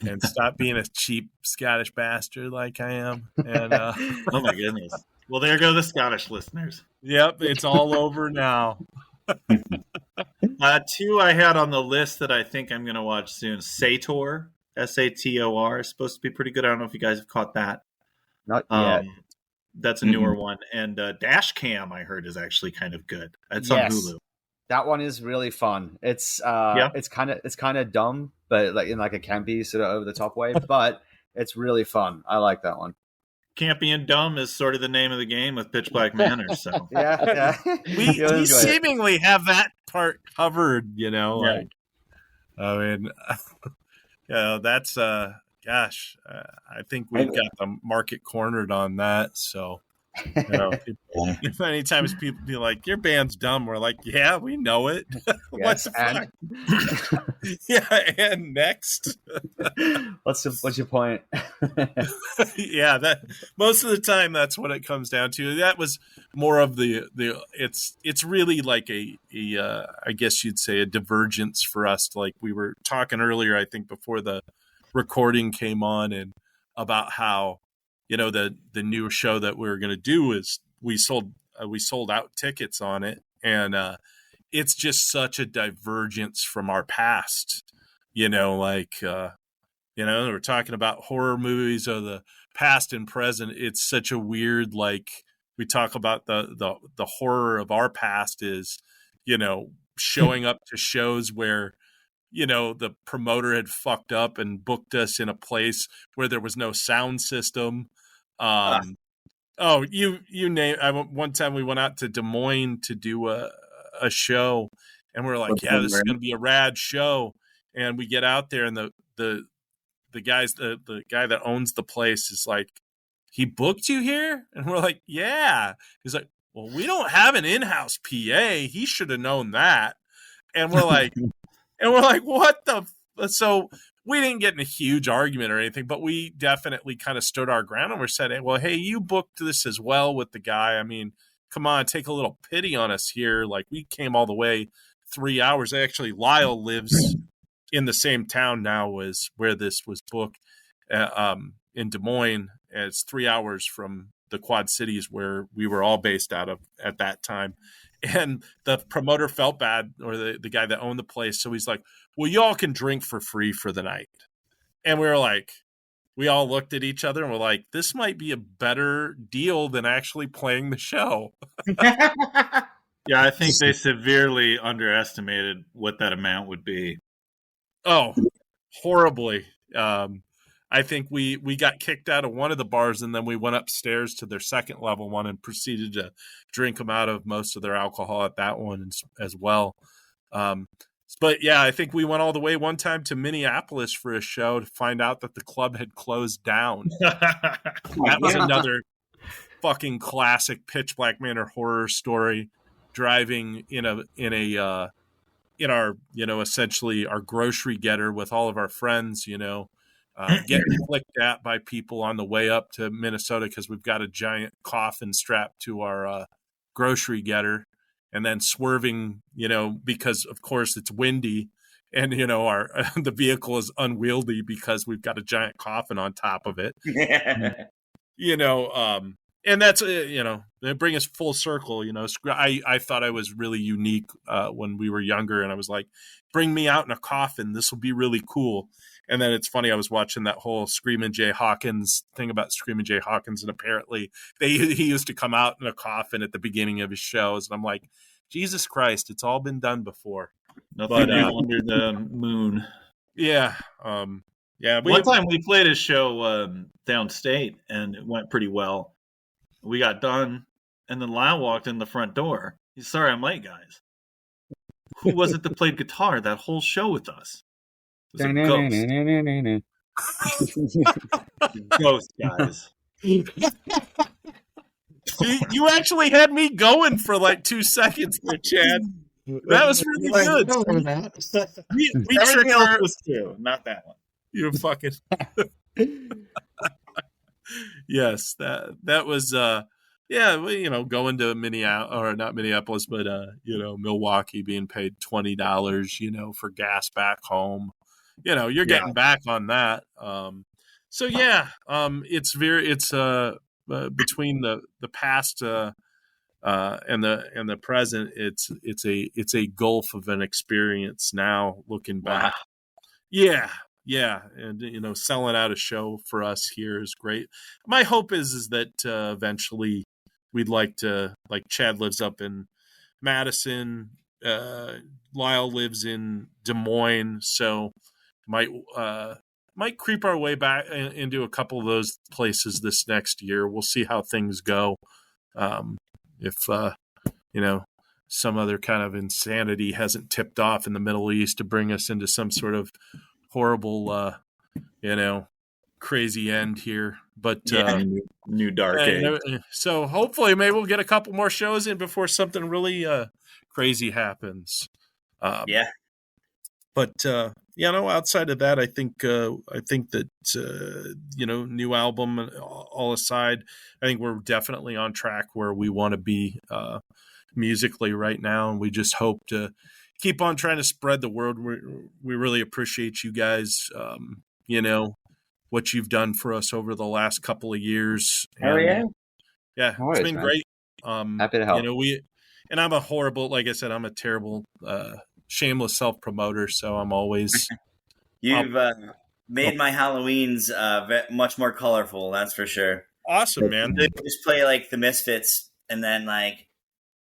and stop being a cheap Scottish bastard like I am. And oh my goodness. Well, there go the Scottish listeners. Yep, it's all over now. 2 I had on the list that I think I'm going to watch soon. Sator, Sator, is supposed to be pretty good. I don't know if you guys have caught that. Not yet. That's a newer one. And Dash Cam, I heard, is actually kind of good. It's on Hulu. That one is really fun. It's it's kind of dumb, but like in like a campy sort of over the top way. But it's really fun. I like that one. Campy and dumb is sort of the name of the game with Pitch Black Manor. So yeah. we seemingly have that part covered. Like, I mean, that's gosh, I think we've got the market cornered on that. So. If any times people be like, your band's dumb, we're like, yeah, we know it. What the fuck? Yeah, and next. What's your point? Yeah, that most of the time that's what it comes down to. That was more of the it's really like a I guess you'd say a divergence for us. Like we were talking earlier, I think before the recording came on, and about how the new show that we were going to do is we sold out tickets on it, and it's just such a divergence from our past. We're talking about horror movies or the past and present, it's such a weird, like, we talk about the horror of our past is, showing up to shows where, the promoter had fucked up and booked us in a place where there was no sound system. Oh, you name. One time we went out to Des Moines to do a show, and we're like, yeah, this is going to be a rad show. And we get out there, and the guy that owns the place is like, he booked you here? And we're like, yeah. He's like, well, we don't have an in-house PA. He should have known that. And we're like, what the? So we didn't get in a huge argument or anything, but we definitely kind of stood our ground and we said, well, hey, you booked this as well with the guy. I mean, come on, take a little pity on us here. Like, we came all the way 3 hours. Actually, Lyle lives in the same town now as where this was booked, in Des Moines. And it's 3 hours from the Quad Cities where we were all based out of at that time. And the promoter felt bad, or the guy that owned the place. So he's like, well, y'all can drink for free for the night. And we were like, we all looked at each other and we're like, this might be a better deal than actually playing the show. Yeah, I think they severely underestimated what that amount would be. Oh, horribly. I think we got kicked out of one of the bars, and then we went upstairs to their second level one and proceeded to drink them out of most of their alcohol at that one as well. But yeah, I think we went all the way one time to Minneapolis for a show to find out that the club had closed down. That was another fucking classic Pitch Black Manor horror story. Driving in our essentially our grocery getter with all of our friends, getting flicked at by people on the way up to Minnesota because we've got a giant coffin strapped to our grocery getter, and then swerving, because of course it's windy, and our the vehicle is unwieldy because we've got a giant coffin on top of it. And that's they bring us full circle. I thought I was really unique when we were younger, and I was like, bring me out in a coffin, this will be really cool. And then it's funny, I was watching that whole Screamin' Jay Hawkins thing about Screamin' Jay Hawkins, and apparently he used to come out in a coffin at the beginning of his shows, and I'm like, Jesus Christ, it's all been done before. Nothing under the moon. Yeah. Yeah. One time we played a show downstate, and it went pretty well. We got done, and then Lyle walked in the front door. He's, sorry I'm late, guys. Who was it that played guitar that whole show with us? It was a ghost. Ghost, guys. You actually had me going for like 2 seconds there, Chad. That was really good. We Everything else was true, not that one. You fucking... Yes, that was going to Minneapolis, but Milwaukee, being paid $20 for gas back home. You're getting back on that. So yeah, it's between the past and the present, it's a gulf of an experience now looking back. Wow. Yeah, and selling out a show for us here is great. My hope is that eventually we'd like to, like, Chad lives up in Madison, Lyle lives in Des Moines, so might creep our way back into a couple of those places this next year. We'll see how things go. If some other kind of insanity hasn't tipped off in the Middle East to bring us into some sort of horrible, crazy end here. But new dark age. So hopefully maybe we'll get a couple more shows in before something really crazy happens. But outside of that, I think that new album all aside, I think we're definitely on track where we want to be musically right now, and we just hope to keep on trying to spread the word. We really appreciate you guys, what you've done for us over the last couple of years. Hell yeah. Yeah, Always, it's been man. great. Happy to help. And I'm a horrible, like I said, I'm a terrible, shameless self-promoter, so I'm always... You've made my Halloweens much more colorful. That's for sure. Awesome, man. They just play like the Misfits, and then like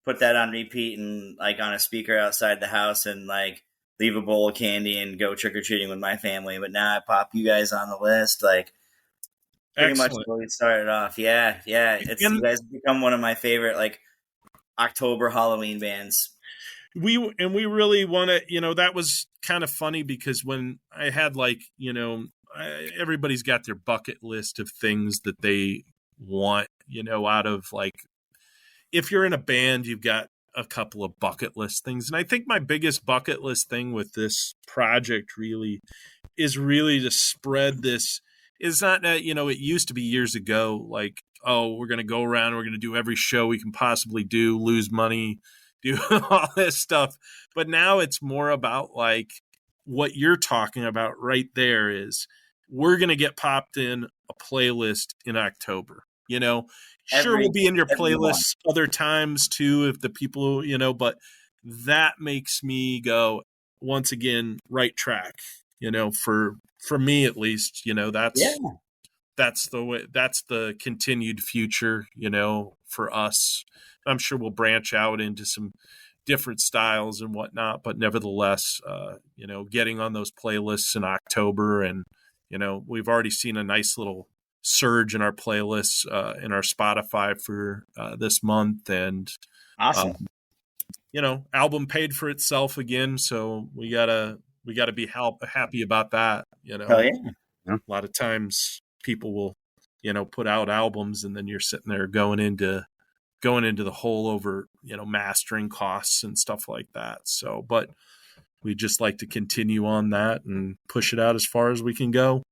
put that on repeat and like on a speaker outside the house, and like leave a bowl of candy and go trick or treating with my family. But now I pop you guys on the list, like pretty much where we started off. Yeah. You guys have become one of my favorite like October Halloween bands. We really want to, that was kind of funny because when I had like, everybody's got their bucket list of things that they want, out of like, if you're in a band, you've got a couple of bucket list things. And I think my biggest bucket list thing with this project really is really to spread this. It's not that, it used to be years ago, like, oh, we're going to go around, we're going to do every show we can possibly do, lose money, do all this stuff. But now it's more about like what you're talking about right there is we're going to get popped in a playlist in October, Sure, we'll be in your playlists other times too, if the people, but that makes me go once again, right track, for me at least, that's the way, that's the continued future, for us. I'm sure we'll branch out into some different styles and whatnot, but nevertheless, getting on those playlists in October, and, we've already seen a nice little surge in our playlists, in our Spotify for this month. And awesome. Album paid for itself again. So we gotta be happy about that. Hell yeah. A lot of times people will, put out albums and then you're sitting there going into the hole over, mastering costs and stuff like that. So, but we just like to continue on that and push it out as far as we can go.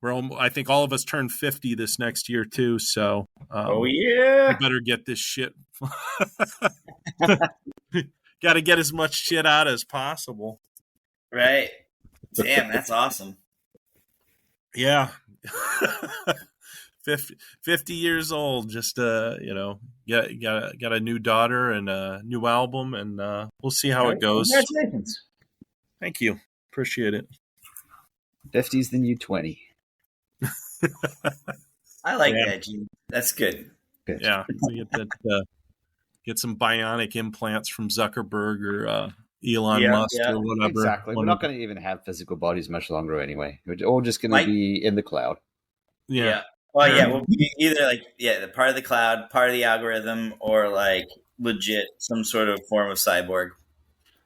I think all of us turn 50 this next year too. So, oh yeah, we better get this shit. Got to get as much shit out as possible. Right. Damn, that's awesome. Yeah. 50 years old, just got a new daughter and a new album, and we'll see how it goes. Congratulations. Thank you. Appreciate it. 50's the new 20. I like that, Gene. That's good. Yeah. We get some bionic implants from Zuckerberg or Elon Musk or whatever. Exactly. We're not going to even have physical bodies much longer anyway. We're all just going to be in the cloud. Yeah. Well, yeah, we'll be either like, the part of the cloud, part of the algorithm, or like legit some sort of form of cyborg.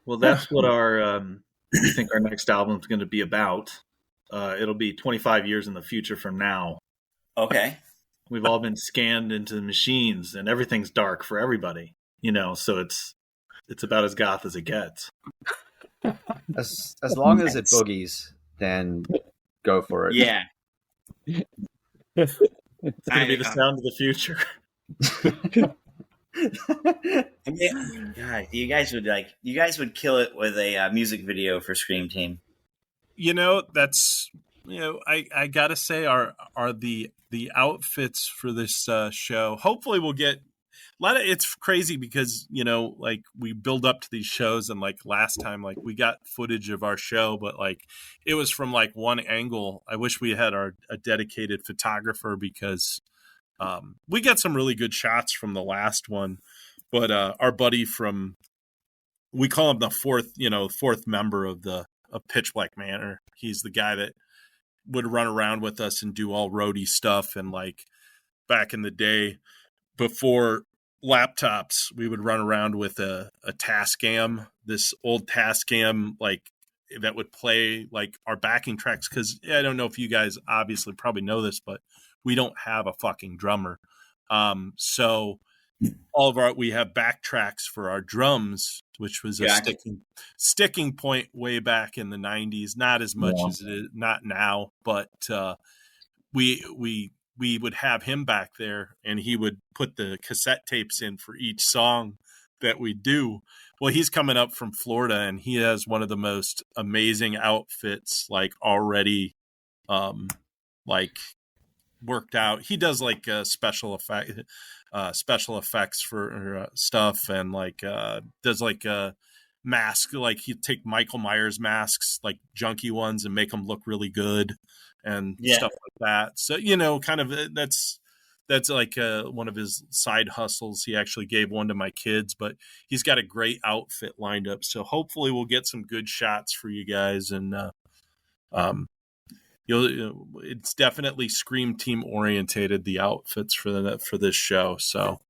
Well, that's what I think our next album is going to be about. It'll be 25 years in the future from now. Okay. We've all been scanned into the machines, and everything's dark for everybody. So it's about as goth as it gets. As long as it boogies, then go for it. Yeah. It's going to be the sound of the future. God, you guys would kill it with a music video for Scream Team. That's I gotta say are the outfits for this show. Hopefully we'll get a lot of. It's crazy because like we build up to these shows, and like last time, like we got footage of our show, but like it was from like one angle. I wish we had a dedicated photographer because we got some really good shots from the last one. But our buddy from, we call him the fourth member of Pitch Black Manor. He's the guy that would run around with us and do all roadie stuff. And like back in the day, before laptops, we would run around with a Tascam, this old Tascam, like that would play like our backing tracks. Cause I don't know if you guys obviously probably know this, but we don't have a fucking drummer. So we have backtracks for our drums, which was a sticking point way back in the 90s. Not as much as it is, not now, but we would have him back there, and he would put the cassette tapes in for each song that we do. Well, he's coming up from Florida, and he has one of the most amazing outfits, like already, like worked out. He does like special effects for stuff, and like does like mask, like he'd take Michael Myers masks, like junky ones, and make them look really good and stuff like that. So, kind of that's like one of his side hustles. He actually gave one to my kids, but he's got a great outfit lined up. So hopefully we'll get some good shots for you guys. And it's definitely Scream Team orientated, the outfits for this show. So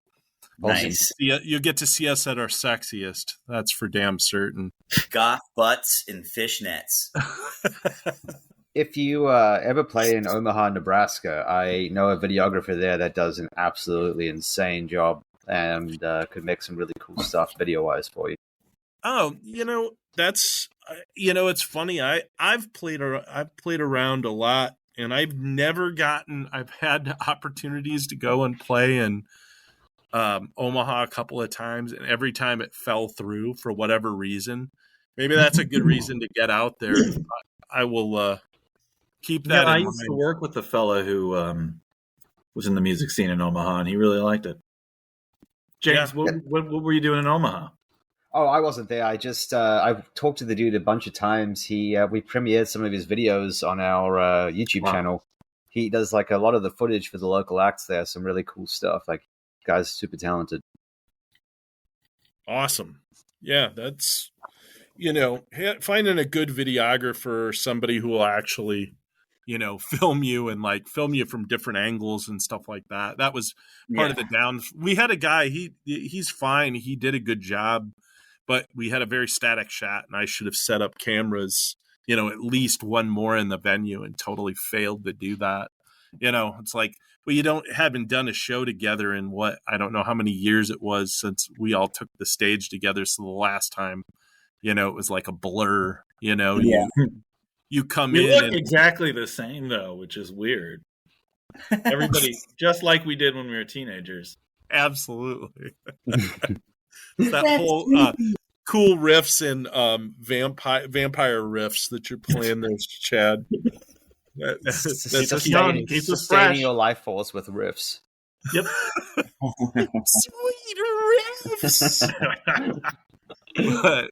nice. You'll get to see us at our sexiest. That's for damn certain. Goth butts and fishnets. If you ever play in Omaha, Nebraska, I know a videographer there that does an absolutely insane job and could make some really cool stuff video-wise for you. Oh, that's it's funny. I've played around a lot, and I've had opportunities to go and play in Omaha a couple of times, and every time it fell through for whatever reason. Maybe that's a good reason to get out there. I will keep that in mind. I used to work with a fella who was in the music scene in Omaha, and he really liked it. James, what were you doing in Omaha? Oh, I wasn't there. I just I've talked to the dude a bunch of times. We premiered some of his videos on our YouTube channel. He does like a lot of the footage for the local acts there. Some really cool stuff. Like, guy's super talented. Awesome. Yeah, that's finding a good videographer or somebody who will actually film you and like film you from different angles and stuff like that. That was part of the down. We had a guy, he's fine. He did a good job, but we had a very static shot, and I should have set up cameras, at least one more in the venue, and totally failed to do that. It's like, well, you haven't done a show together in I don't know how many years it was since we all took the stage together. So the last time, it was like a blur, You come in. Look exactly the same, though, which is weird. Everybody, just like we did when we were teenagers. Absolutely. That whole cool riffs and vampire riffs that you're playing there, Chad. Keep sustaining your life force with riffs. Yep. Sweet riffs. But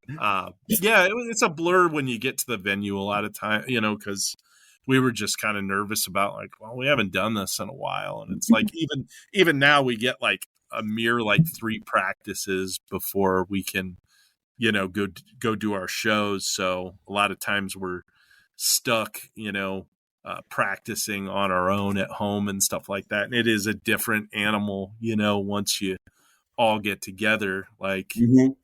it's a blur when you get to the venue a lot of time, because we were just kind of nervous about like, well, we haven't done this in a while, and it's like even now we get like a mere like 3 practices before we can go do our shows. So a lot of times we're stuck practicing on our own at home and stuff like that, and it is a different animal once you all get together. Like you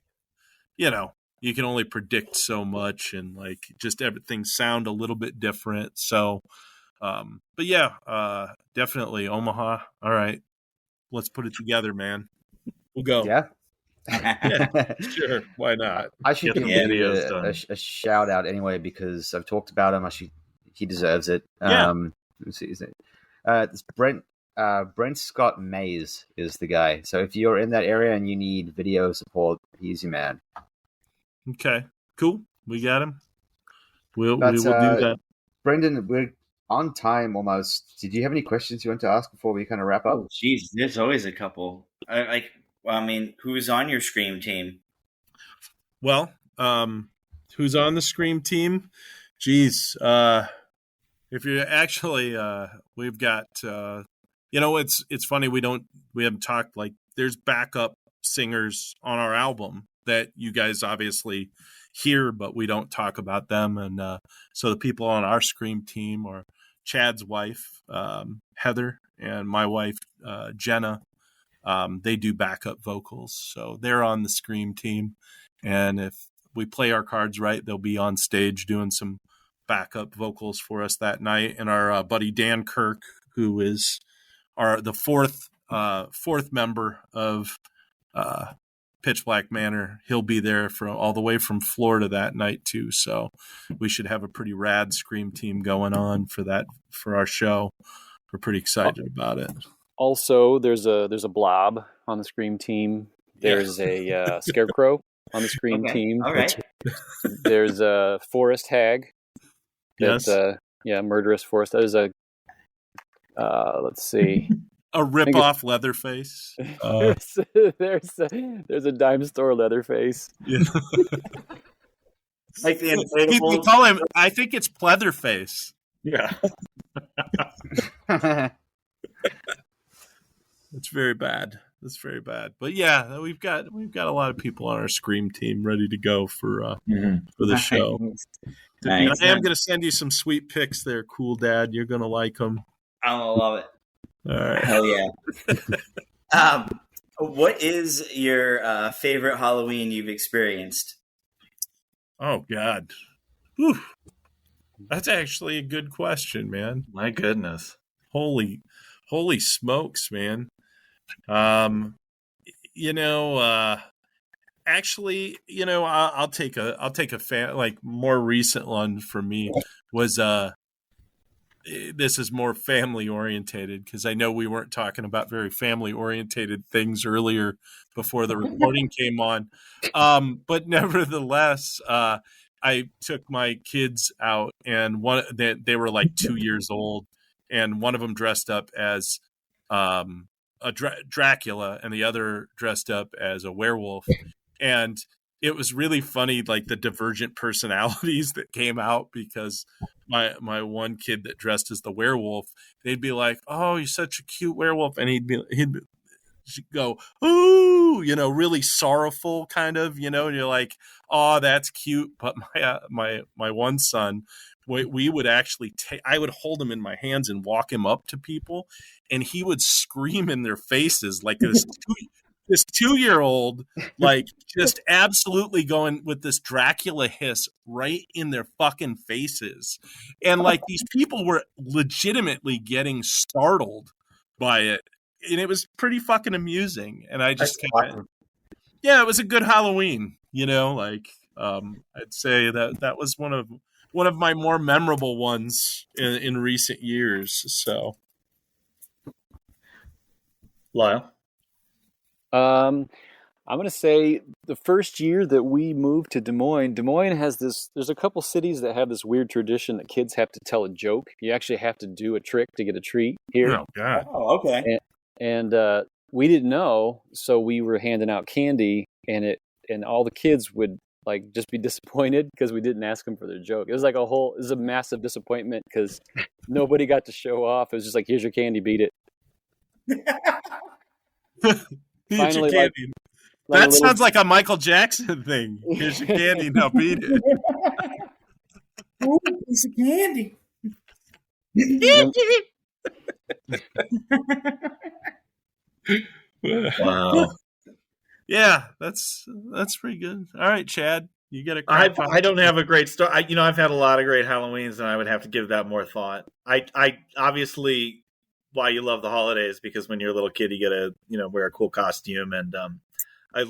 can only predict so much, and like just everything sound a little bit different. So, but definitely Omaha. All right, let's put it together, man. We'll go. Yeah. Sure. Why not? I should give him a shout out anyway, because I've talked about him. He deserves it. Yeah. Let's see his name. It's Brent Scott Mays is the guy. So if you're in that area and you need video support, he's your man. Okay, cool. We got him. We will do that. Brendan, we're on time almost. Did you have any questions you want to ask before we kind of wrap up? Oh, geez, there's always a couple. Who's on your Scream team? Well, who's on the Scream team? Geez, if you're actually, we've got, it's funny. We haven't talked, like, there's backup singers on our album that you guys obviously hear, but we don't talk about them. And so the people on our Scream team are Chad's wife, Heather, and my wife, Jenna. They do backup vocals. So they're on the Scream team. And if we play our cards right, they'll be on stage doing some backup vocals for us that night. And our buddy Dan Kirk, who is the fourth member of Pitch Black Manor, he'll be there all the way from Florida that night too. So we should have a pretty rad Scream team going on for our show. We're pretty excited about it. Also, there's a blob on the Scream team. There's a scarecrow on the Scream team. All right. There's a forest hag. Yes. Murderous forest. There's a let's see. A rip-off Leatherface. There's a dime store Leatherface. Yeah. Like the We inflatable. call him, I think it's Pleatherface. Yeah. It's very bad. It's very bad. But yeah, we've got a lot of people on our Scream team ready to go for the show. And I am going to send you some sweet pics there, cool dad. You're going to like them. I love it. All right. Hell yeah. What is your favorite Halloween you've experienced? Oh God. Whew. That's actually a good question, man. My goodness. Holy smokes, man. Actually, I'll take a like more recent one for me was this is more family orientated because I know we weren't talking about very family orientated things earlier before the recording came on. But nevertheless, I took my kids out and they were like 2 years old, and one of them dressed up as a Dracula and the other dressed up as a werewolf. And it was really funny, like the divergent personalities that came out, because my one kid that dressed as the werewolf, they'd be like, "Oh, you're such a cute werewolf," and he'd go, "Ooh," really sorrowful kind of, and you're like, "Oh, that's cute." But my one son, we would actually I would hold him in my hands and walk him up to people, and he would scream in their faces like this 2-year-old, like just absolutely going with this Dracula hiss right in their fucking faces. And like these people were legitimately getting startled by it. And it was pretty fucking amusing. And I just yeah, it was a good Halloween, I'd say that was one of my more memorable ones in recent years. So Lyle? I'm going to say the first year that we moved to Des Moines has there's a couple cities that have this weird tradition that kids have to tell a joke. You actually have to do a trick to get a treat here. Oh, God. Oh, okay. And we didn't know, so we were handing out candy, and all the kids would like just be disappointed because we didn't ask them for their joke. It was like it was a massive disappointment because nobody got to show off. It was just like, "Here's your candy, beat it." Finally, that sounds like a Michael Jackson thing. Here's your candy, now beat it. Ooh, piece of candy. Wow. Yeah, that's pretty good. All right, Chad, you got a I don't have a great story. I've had a lot of great Halloweens, and I would have to give that more thought. I obviously, why you love the holidays, because when you're a little kid, you get to wear a cool costume, and I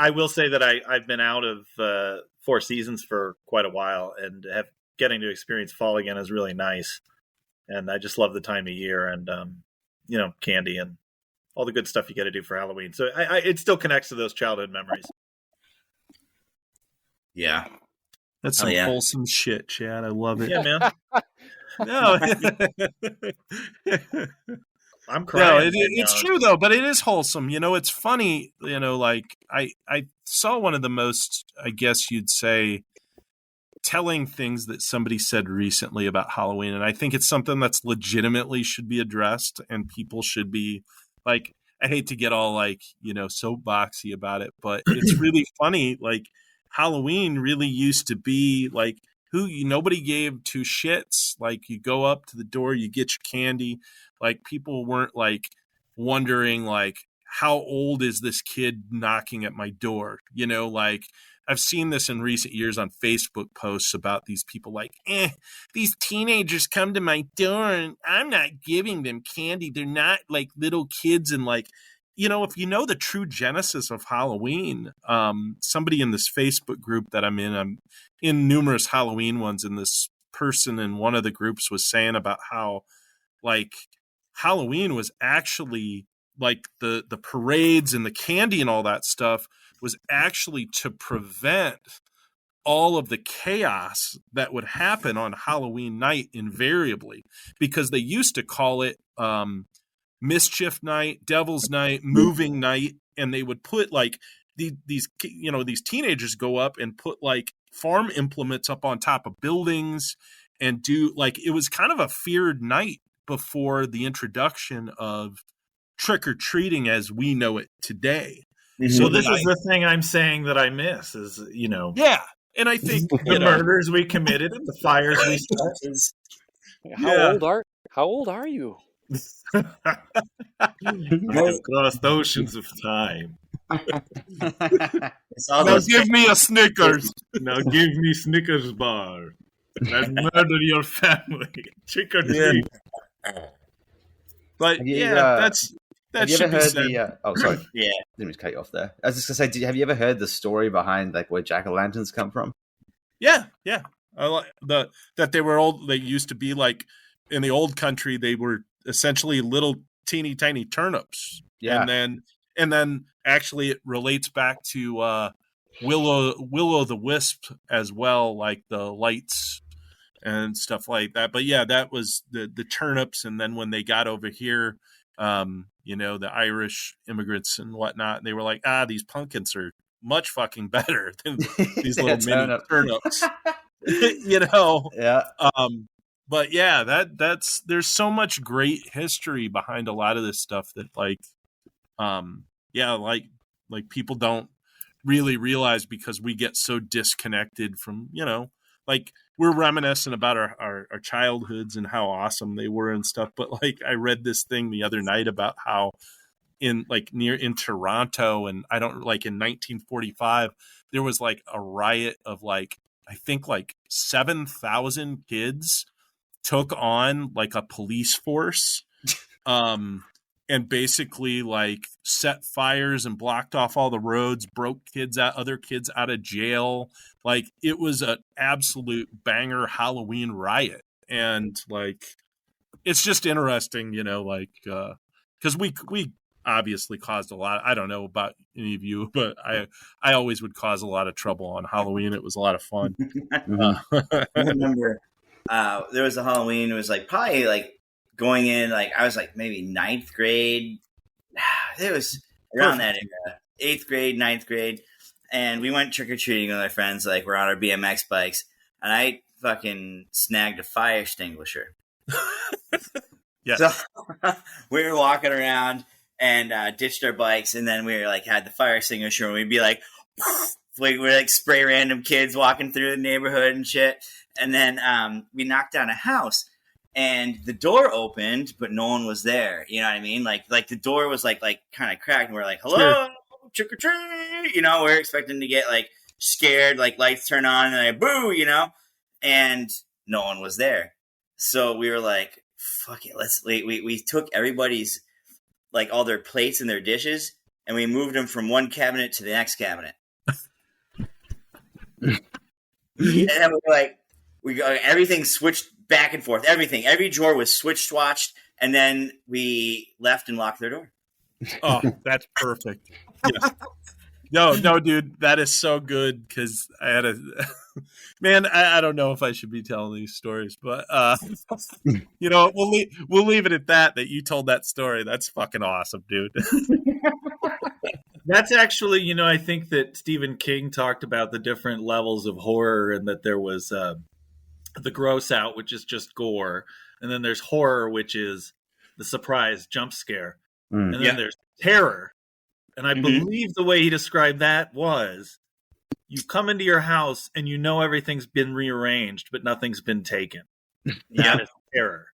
will say that I've been out of Four Seasons for quite a while, and getting to experience fall again is really nice, and I just love the time of year, and candy and all the good stuff you get to do for Halloween. So it still connects to those childhood memories. Yeah. That's some wholesome shit, Chad. I love it. Yeah, man. No. I'm crying. No, it's true though, but it is wholesome. It's funny, like I saw one of the most, I guess you'd say, telling things that somebody said recently about Halloween, and I think it's something that's legitimately should be addressed, and people should be like, I hate to get all like, soapboxy about it, but it's really funny. Like Halloween really used to be like nobody gave two shits. Like you go up to the door, you get your candy. Like people weren't like wondering like, how old is this kid knocking at my door? Like I've seen this in recent years on Facebook posts about these people like, these teenagers come to my door and I'm not giving them candy. They're not like little kids. And like, if you know the true genesis of Halloween, somebody in this Facebook group that I'm in numerous Halloween ones, and this person in one of the groups was saying about how like Halloween was actually like the parades and the candy and all that stuff was actually to prevent all of the chaos that would happen on Halloween night invariably, because they used to call it Mischief Night, Devil's Night, Moving Night, and they would put like these teenagers go up and put like farm implements up on top of buildings and do like, it was kind of a feared night before the introduction of trick-or-treating as we know it today. Mm-hmm. So this is the thing I'm saying that I miss is, yeah. And I think the murders we committed and the fires we started. How old are you? I've crossed oceans of time. Now give me a Snickers. Now give me Snickers bar. I've murdered your family. Trick or treat. But Have you, that have you should ever be heard said. the? Oh, sorry. Yeah. Didn't mean to cut you off there. I was just gonna say, have you ever heard the story behind like where jack-o'-lanterns come from? Yeah. I like that they were old. They used to be like in the old country. They were essentially little teeny tiny turnips. Yeah. And then actually it relates back to Willow the Wisp as well, like the lights and stuff like that. But yeah, that was the turnips. And then when they got over here, the Irish immigrants and whatnot, they were like, these pumpkins are much fucking better than these little mini turnips. Yeah. But yeah, there's so much great history behind a lot of this stuff that like people don't really realize because we get so disconnected from, like we're reminiscent about our childhoods and how awesome they were and stuff. But like I read this thing the other night about how in Toronto, and I don't like in 1945, there was like a riot of like, I think like 7,000 kids took on like a police force, and basically like set fires and blocked off all the roads, broke other kids out of jail. Like it was an absolute banger Halloween riot. And like, it's just interesting, cause we obviously caused a lot. I don't know about any of you, but I always would cause a lot of trouble on Halloween. It was a lot of fun. I remember there was a Halloween. It was like probably like going in, like I was like maybe 9th grade. It was around that era, 8th grade, 9th grade. And we went trick-or-treating with our friends. Like we're on our BMX bikes, and I fucking snagged a fire extinguisher. Yeah. So we were walking around and ditched our bikes, and then we were like had the fire extinguisher, and we'd be like, we'd like spray random kids walking through the neighborhood and shit. And then we knocked down a house, and the door opened, but no one was there. You know what I mean? Like the door was like kind of cracked, and we're like, hello, trick or treat. We're expecting to get like scared, like lights turn on, and like boo, and no one was there. So we were like, fuck it, we took everybody's like all their plates and their dishes, and we moved them from one cabinet to the next cabinet. And then we got everything switched back and forth. Every drawer was swatched, and then we left and locked their door. Oh, that's perfect. Yes. No, dude, that is so good because I had man. I don't know if I should be telling these stories, but we'll leave it at that. That you told that story. That's fucking awesome, dude. That's actually, I think that Stephen King talked about the different levels of horror, and that there was the gross out, which is just gore, and then there's horror, which is the surprise jump scare, and then there's terror. And I believe the way he described that was, you come into your house and everything's been rearranged, but nothing's been taken. That is terror.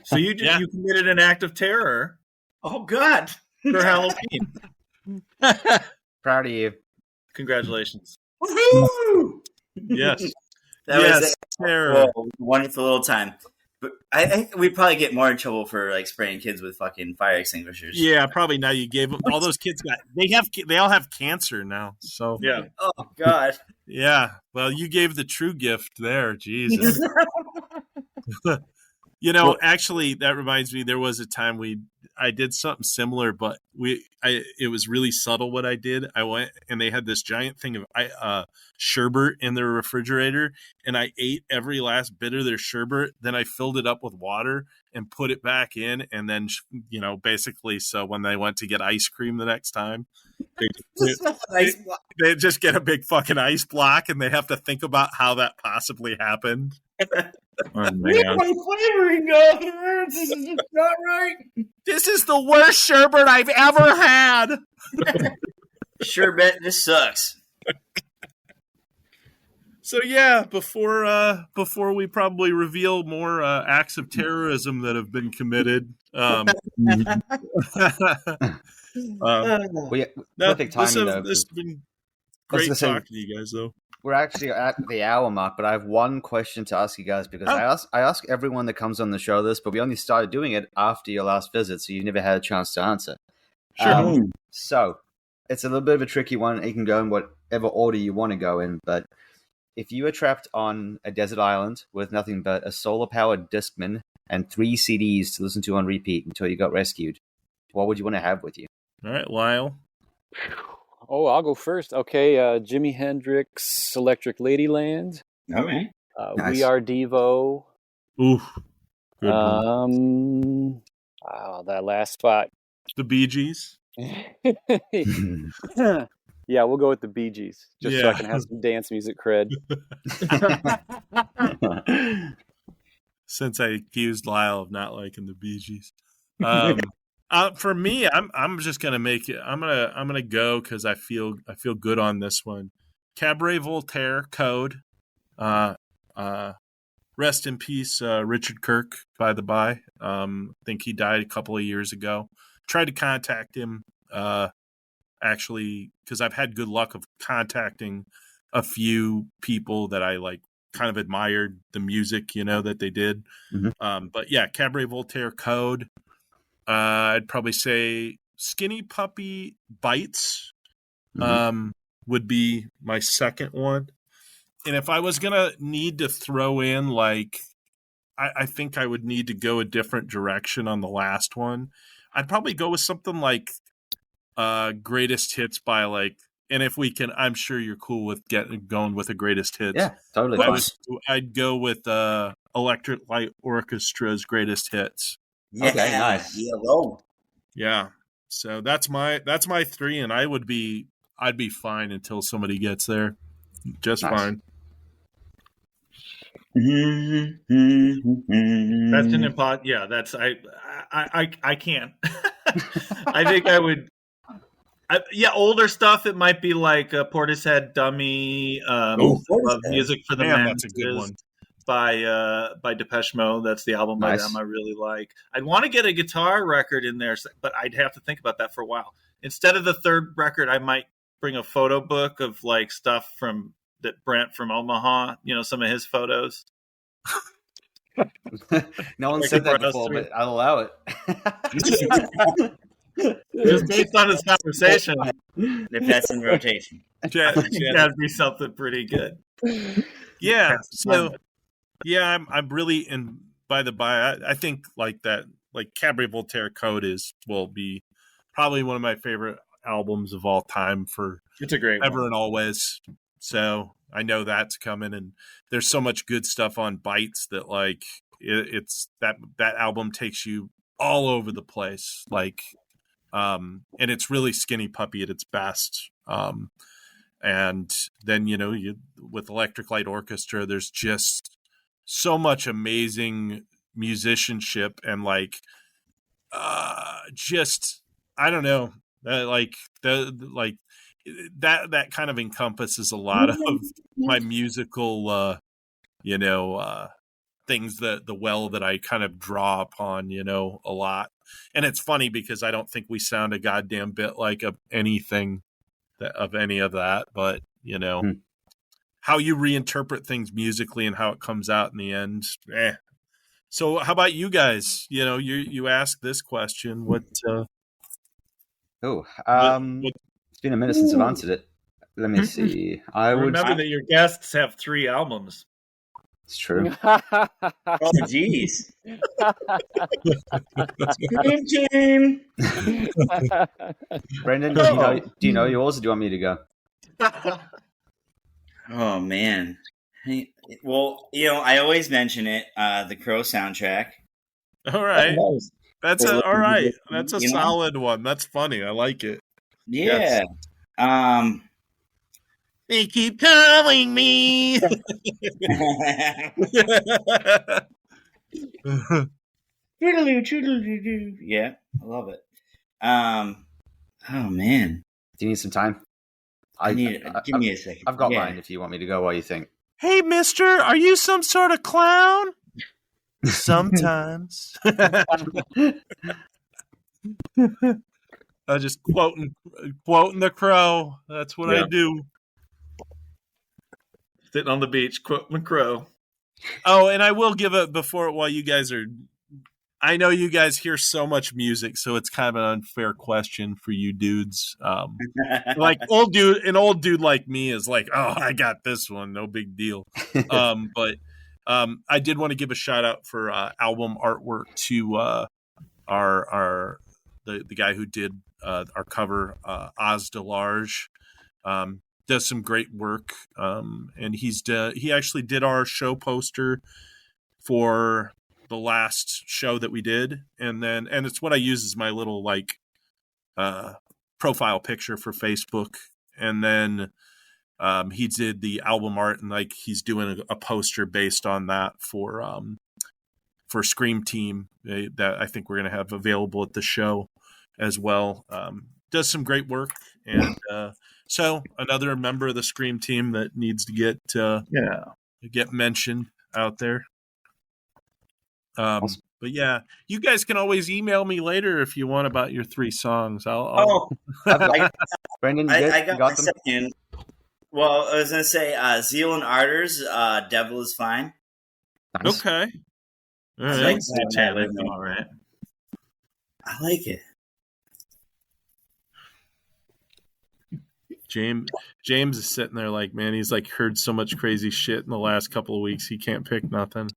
So you committed an act of terror. Oh God! For Halloween. Proud of you. Congratulations. Woohoo! Yes. That was terror. Wonderful little time. But I think we'd probably get more in trouble for like spraying kids with fucking fire extinguishers. Yeah, probably now you gave them all those kids they all have cancer now. So yeah. Oh God. Yeah. Well, you gave the true gift there, Jesus. Actually, that reminds me. There was a time I did something similar, but it was really subtle what I did. I went and they had this giant thing of sherbet in their refrigerator, and I ate every last bit of their sherbet. Then I filled it up with water and put it back in, and then basically, so when they went to get ice cream the next time, they just get a big fucking ice block, and they have to think about how that possibly happened. Oh, man. Flavoring off. This is not right. This is the worst sherbet I've ever had. Sherbet, this sucks. So yeah, before we probably reveal more acts of terrorism that have been committed, perfect timing though. This has been great talking to you guys, though. We're actually at the hour mark, but I have one question to ask you guys because I ask everyone that comes on the show this, but we only started doing it after your last visit, so you never had a chance to answer. Sure. So it's a little bit of a tricky one. You can go in whatever order you want to go in, but if you were trapped on a desert island with nothing but a solar-powered Discman and 3 CDs to listen to on repeat until you got rescued, what would you want to have with you? All right, Lyle. Oh, I'll go first. Okay, Jimi Hendrix, Electric Ladyland. All right. Nice. We Are Devo. Ooh. Good one. That last spot. The Bee Gees. Yeah, we'll go with the Bee Gees, just so I can have some dance music cred. Since I accused Lyle of not liking the Bee Gees. For me, I'm just gonna make it. I'm gonna go because I feel good on this one. Cabaret Voltaire, Code. Rest in peace, Richard Kirk. By the by, I think he died a couple of years ago. Tried to contact him, actually, because I've had good luck of contacting a few people that I like, kind of admired the music, that they did. Mm-hmm. But yeah, Cabaret Voltaire, Code. I'd probably say Skinny Puppy Bites would be my second one. And if I was going to need to throw in, like, I think I would need to go a different direction on the last one. I'd probably go with something like Greatest Hits by, like, and if we can, I'm sure you're cool with going with a Greatest Hits. Yeah, totally. I'd go with Electric Light Orchestra's Greatest Hits. Yeah. Okay, nice. Yellow. Yeah. So that's my 3, and I'd be fine until somebody gets there. Just Nice. fine. That's an impot. Yeah, that's I can't. I think I would. Older stuff. It might be like Portishead, Dummy, Music for the Man, Masses. that's a good one. By Depeche Mode. That's the album by Nice. them I really like. I'd want to get a guitar record in there, but I'd have to think about that for a while. Instead of the third record, I might bring a photo book of like stuff from that Brent from Omaha, some of his photos. No one Like said that brought us before, through. but I'll allow it. Just based on his conversation, If that's in rotation. I think that'd be something pretty good. Yeah. So, yeah, I'm really in. By the by, I think like that, like Cabaret Voltaire Code will be probably one of my favorite albums of all time for It's a great ever one. and always. So I know that's coming, and there's so much good stuff on Bites that like it's that album takes you all over the place, like, and it's really Skinny Puppy at its best. And then with Electric Light Orchestra, there's just so much amazing musicianship and like just I don't know, like that kind of encompasses a lot of my musical things, that the well that I kind of draw upon a lot. And it's funny because I don't think we sound a goddamn bit like anything of any of that, but how you reinterpret things musically and how it comes out in the end. So how about you guys? You asked this question. What It's been a minute since I've answered it. Let me see. I would. Remember that your guests have 3 albums. It's true. Oh, jeez. Dream team. Brendan, do you know yours, or do you want me to go? Oh man. Hey, well, I always mention it. The Crow soundtrack. All right. That's Well, all right. That's a you know? solid one. That's funny. I like it. Yeah. Yes. They keep calling me. Yeah, I love it. Oh man. Do you need some time? Give me a second. I've got mine if you want me to go while you think. Hey, mister, are you some sort of clown? Sometimes. I just quoting the Crow. That's what I do. Sitting on the beach, quoting the Crow. Oh, and I will give it while you guys are. I know you guys hear so much music, so it's kind of an unfair question for you dudes. Like an old dude like me is like, oh, I got this one, no big deal. But I did want to give a shout out for album artwork to the guy who did our cover, Oz Delarge. Does some great work, and he actually did our show poster for the last show that we did, and it's what I use as my little profile picture for Facebook, and then he did the album art, and he's doing a poster based on that for Scream Team that I think we're going to have available at the show as well. Does some great work, and so another member of the Scream Team that needs to get mentioned out there. Awesome. But yeah, you guys can always email me later if you want about your 3 songs. Brendan, I you got them? second. Well, I was gonna say Zeal and Ardors, Devil is Fine. Nice. Okay. All I right. like All right. I like it. James is sitting there like, man, he's heard so much crazy shit in the last couple of weeks. He can't pick nothing.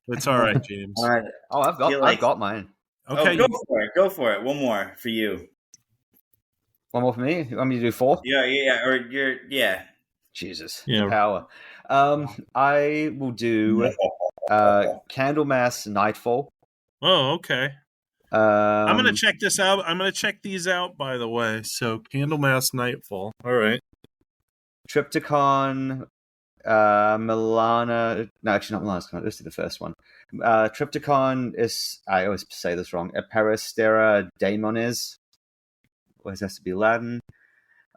It's all right, James. All right. Oh, I've got mine. Okay. Go for it. One more for you. One more for me. You want me to do 4? Yeah. Jesus, Yeah. power. I will do Candlemas Nightfall. Oh, okay. I'm gonna check this out. I'm gonna check these out, by the way. So, Candlemas Nightfall. All right. Triptychon, Milana. No, actually not Milana. Let's do the first one. Triptychon is, I always say this wrong, Peristera Daemones. Always has to be Latin.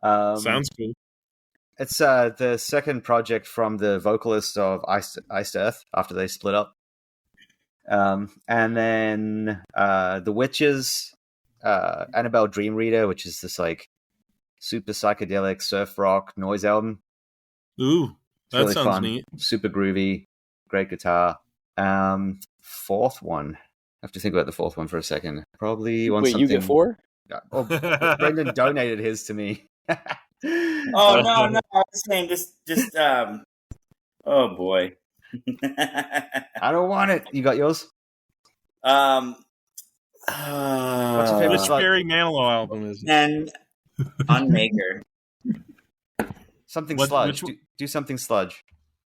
Sounds cool. It's the second project from the vocalist of Iced Earth after they split up. And then The Witches, Annabelle Dream Reader, which is this super psychedelic surf rock noise album. Ooh, It's that really sounds fun, neat. super groovy, great guitar. Fourth one, I have to think about the fourth one for a second. Probably want Wait, something. you get 4? Oh, Brendan donated his to me. Oh no! I was saying just oh boy. I don't want it. You got yours? What's your favorite Which sludge? Barry Manilow album is it? And Unmaker. Something What- sludge. which- Do something sludge.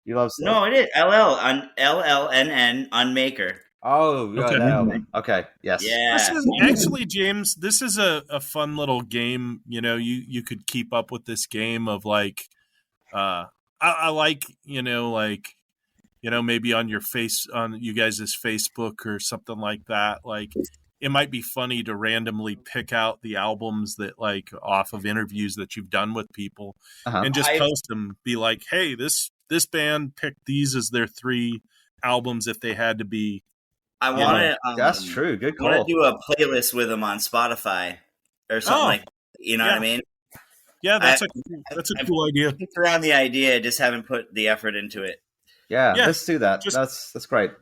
You love sludge. No, it is LLNN Unmaker. Oh, you got Okay. that album. Okay, yes. Yeah. This is actually, James, this is a fun little game. You could keep up with this game of I like, maybe on you guys' Facebook or something like that. It might be funny to randomly pick out the albums that off of interviews that you've done with people and just post them. Be like, hey, this band picked these as their 3 albums if they had to be. I want to. That's true. Good I want call. to do a playlist with them on Spotify or something like. You know what I mean? Yeah, that's a cool idea. I kicked around the idea, just haven't put the effort into it. Yeah, Yeah, let's do that. That's great.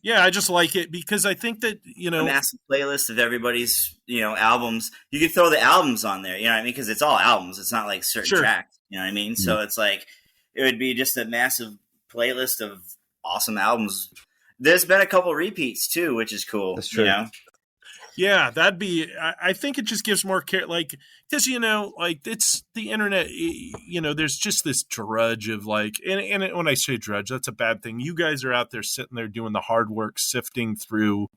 Yeah, I just like it because I think that A massive playlist of everybody's albums. You could throw the albums on there. You know what I mean? Because it's all albums. It's not like certain tracks. You know what I mean? Mm-hmm. So it's it would be just a massive playlist of awesome albums. there's been a couple repeats too, which is cool. That's true. You know? Yeah, that'd be. I think it just gives more care, like, because it's the internet. There's just this drudge of like, and when I say drudge, that's a bad thing. You guys are out there sitting there doing the hard work, sifting through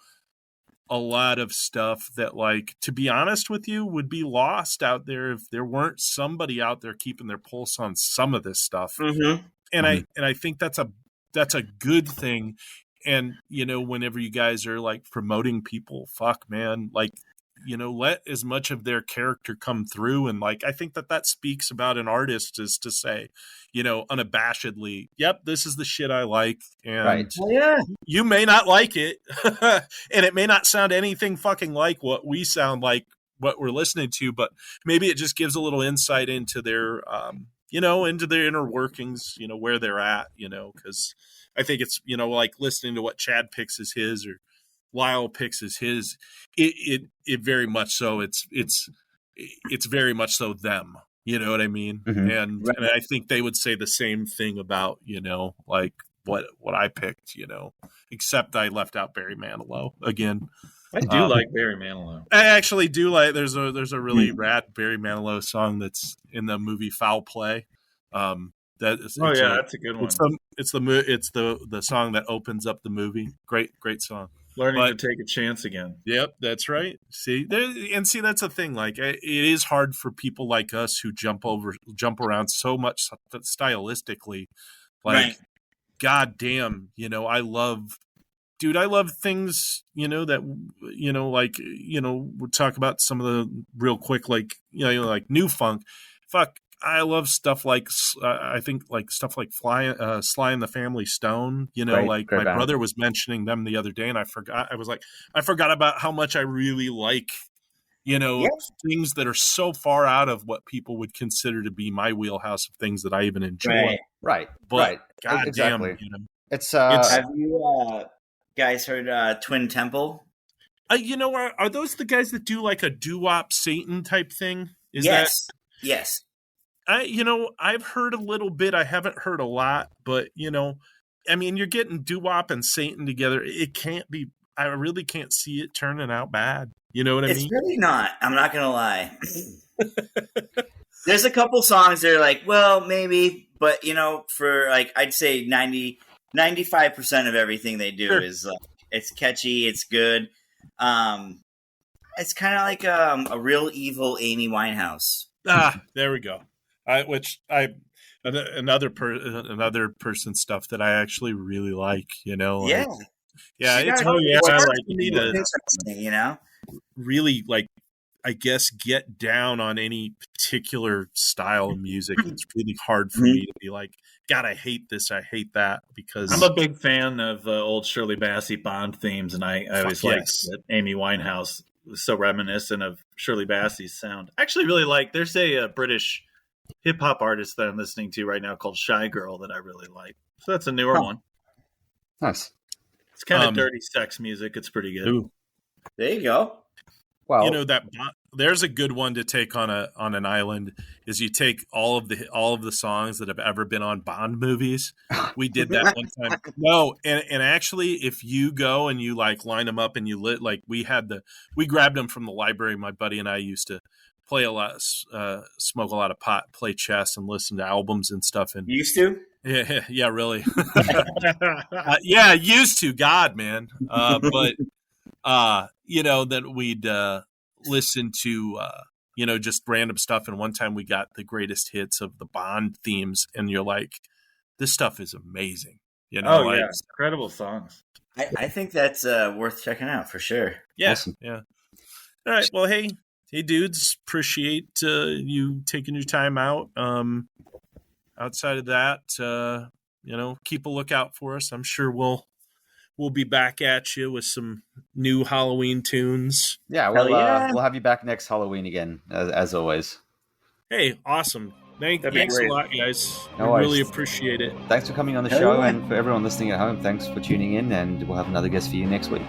a lot of stuff that, like, to be honest with you, would be lost out there if there weren't somebody out there keeping their pulse on some of this stuff. Mm-hmm. And I think that's a good thing. And, whenever you guys are like promoting people, fuck, man, like, let as much of their character come through. And like, I think that speaks about an artist, is to say, unabashedly, yep, this is the shit I like. And Right. Well, yeah. you may not like it. And it may not sound anything fucking like what we sound like, what we're listening to, but maybe it just gives a little insight into their, into their inner workings, where they're at, because I think it's, like listening to what Chad picks as his or Lyle picks as his, it very much so. It's very much so them, you know what I mean? Mm-hmm. And I think they would say the same thing about, like what I picked, except I left out Barry Manilow again. I do like Barry Manilow. I actually do like, there's a really rad Barry Manilow song that's in the movie Foul Play. That's a good one. It's the song that opens up the movie. Great song. Learning to take a chance again. Yep, that's right. See, that's the thing. Like, it is hard for people like us who jump around so much stylistically. Like, Right. God damn, I love things, we'll talk about some of the real quick, like, like new funk. Fuck, I love stuff like, I think like stuff like Sly and the Family Stone, Great my band. brother was mentioning them the other day and I forgot about how much I really like, things that are so far out of what people would consider to be my wheelhouse of things that I even enjoy. Right. But Right. God Exactly. damn, It's Have you guys heard Twin Temple? are those the guys that do like a doo-wop Satan type thing? Yes. Yes. I've heard a little bit. I haven't heard a lot, but I mean, you're getting doo-wop and Satan together. It can't be. I really can't see it turning out bad. You know what I mean? It's really not. I'm not gonna lie. There's a couple songs that are like, well, maybe, but for like, I'd say 95% of everything they do is it's catchy, it's good. It's kind of like a real evil Amy Winehouse. There we go. Another person's stuff that I actually really like. Yeah. It's I hard for me to interesting, really, like, I guess, get down on any particular style of music. It's really hard for me to be like, God, I hate this, I hate that, because I'm a big fan of old Shirley Bassey Bond themes, and I always liked that Amy Winehouse was so reminiscent of Shirley Bassey's sound. I actually really like, there's a British hip-hop artist that I'm listening to right now called Shy Girl that I really like. So that's a newer one. Nice. It's kind of dirty sex music. It's pretty good. Ooh. There you go. Well, there's a good one to take on an island. Is you take all of the songs that have ever been on Bond movies. We did that one time. No, and actually, if you go and you like line them up and you we grabbed them from the library. My buddy and I used to play a lot, smoke a lot of pot, play chess, and listen to albums and stuff. And Used to? yeah, really. Used to. God, man. But that we'd listen to just random stuff. And one time we got the greatest hits of the Bond themes, and you're like, this stuff is amazing. Incredible songs. I think that's worth checking out for sure. Yeah, awesome. Yeah. All right. Well, hey dudes, appreciate you taking your time out. Outside of that, keep a lookout for us. I'm sure we'll be back at you with some new Halloween tunes. Yeah, we'll have you back next Halloween again, as always. Hey, awesome. Thanks a lot, guys. No I really worries. appreciate it. Thanks for coming on the show, and for everyone listening at home, thanks for tuning in, and we'll have another guest for you next week.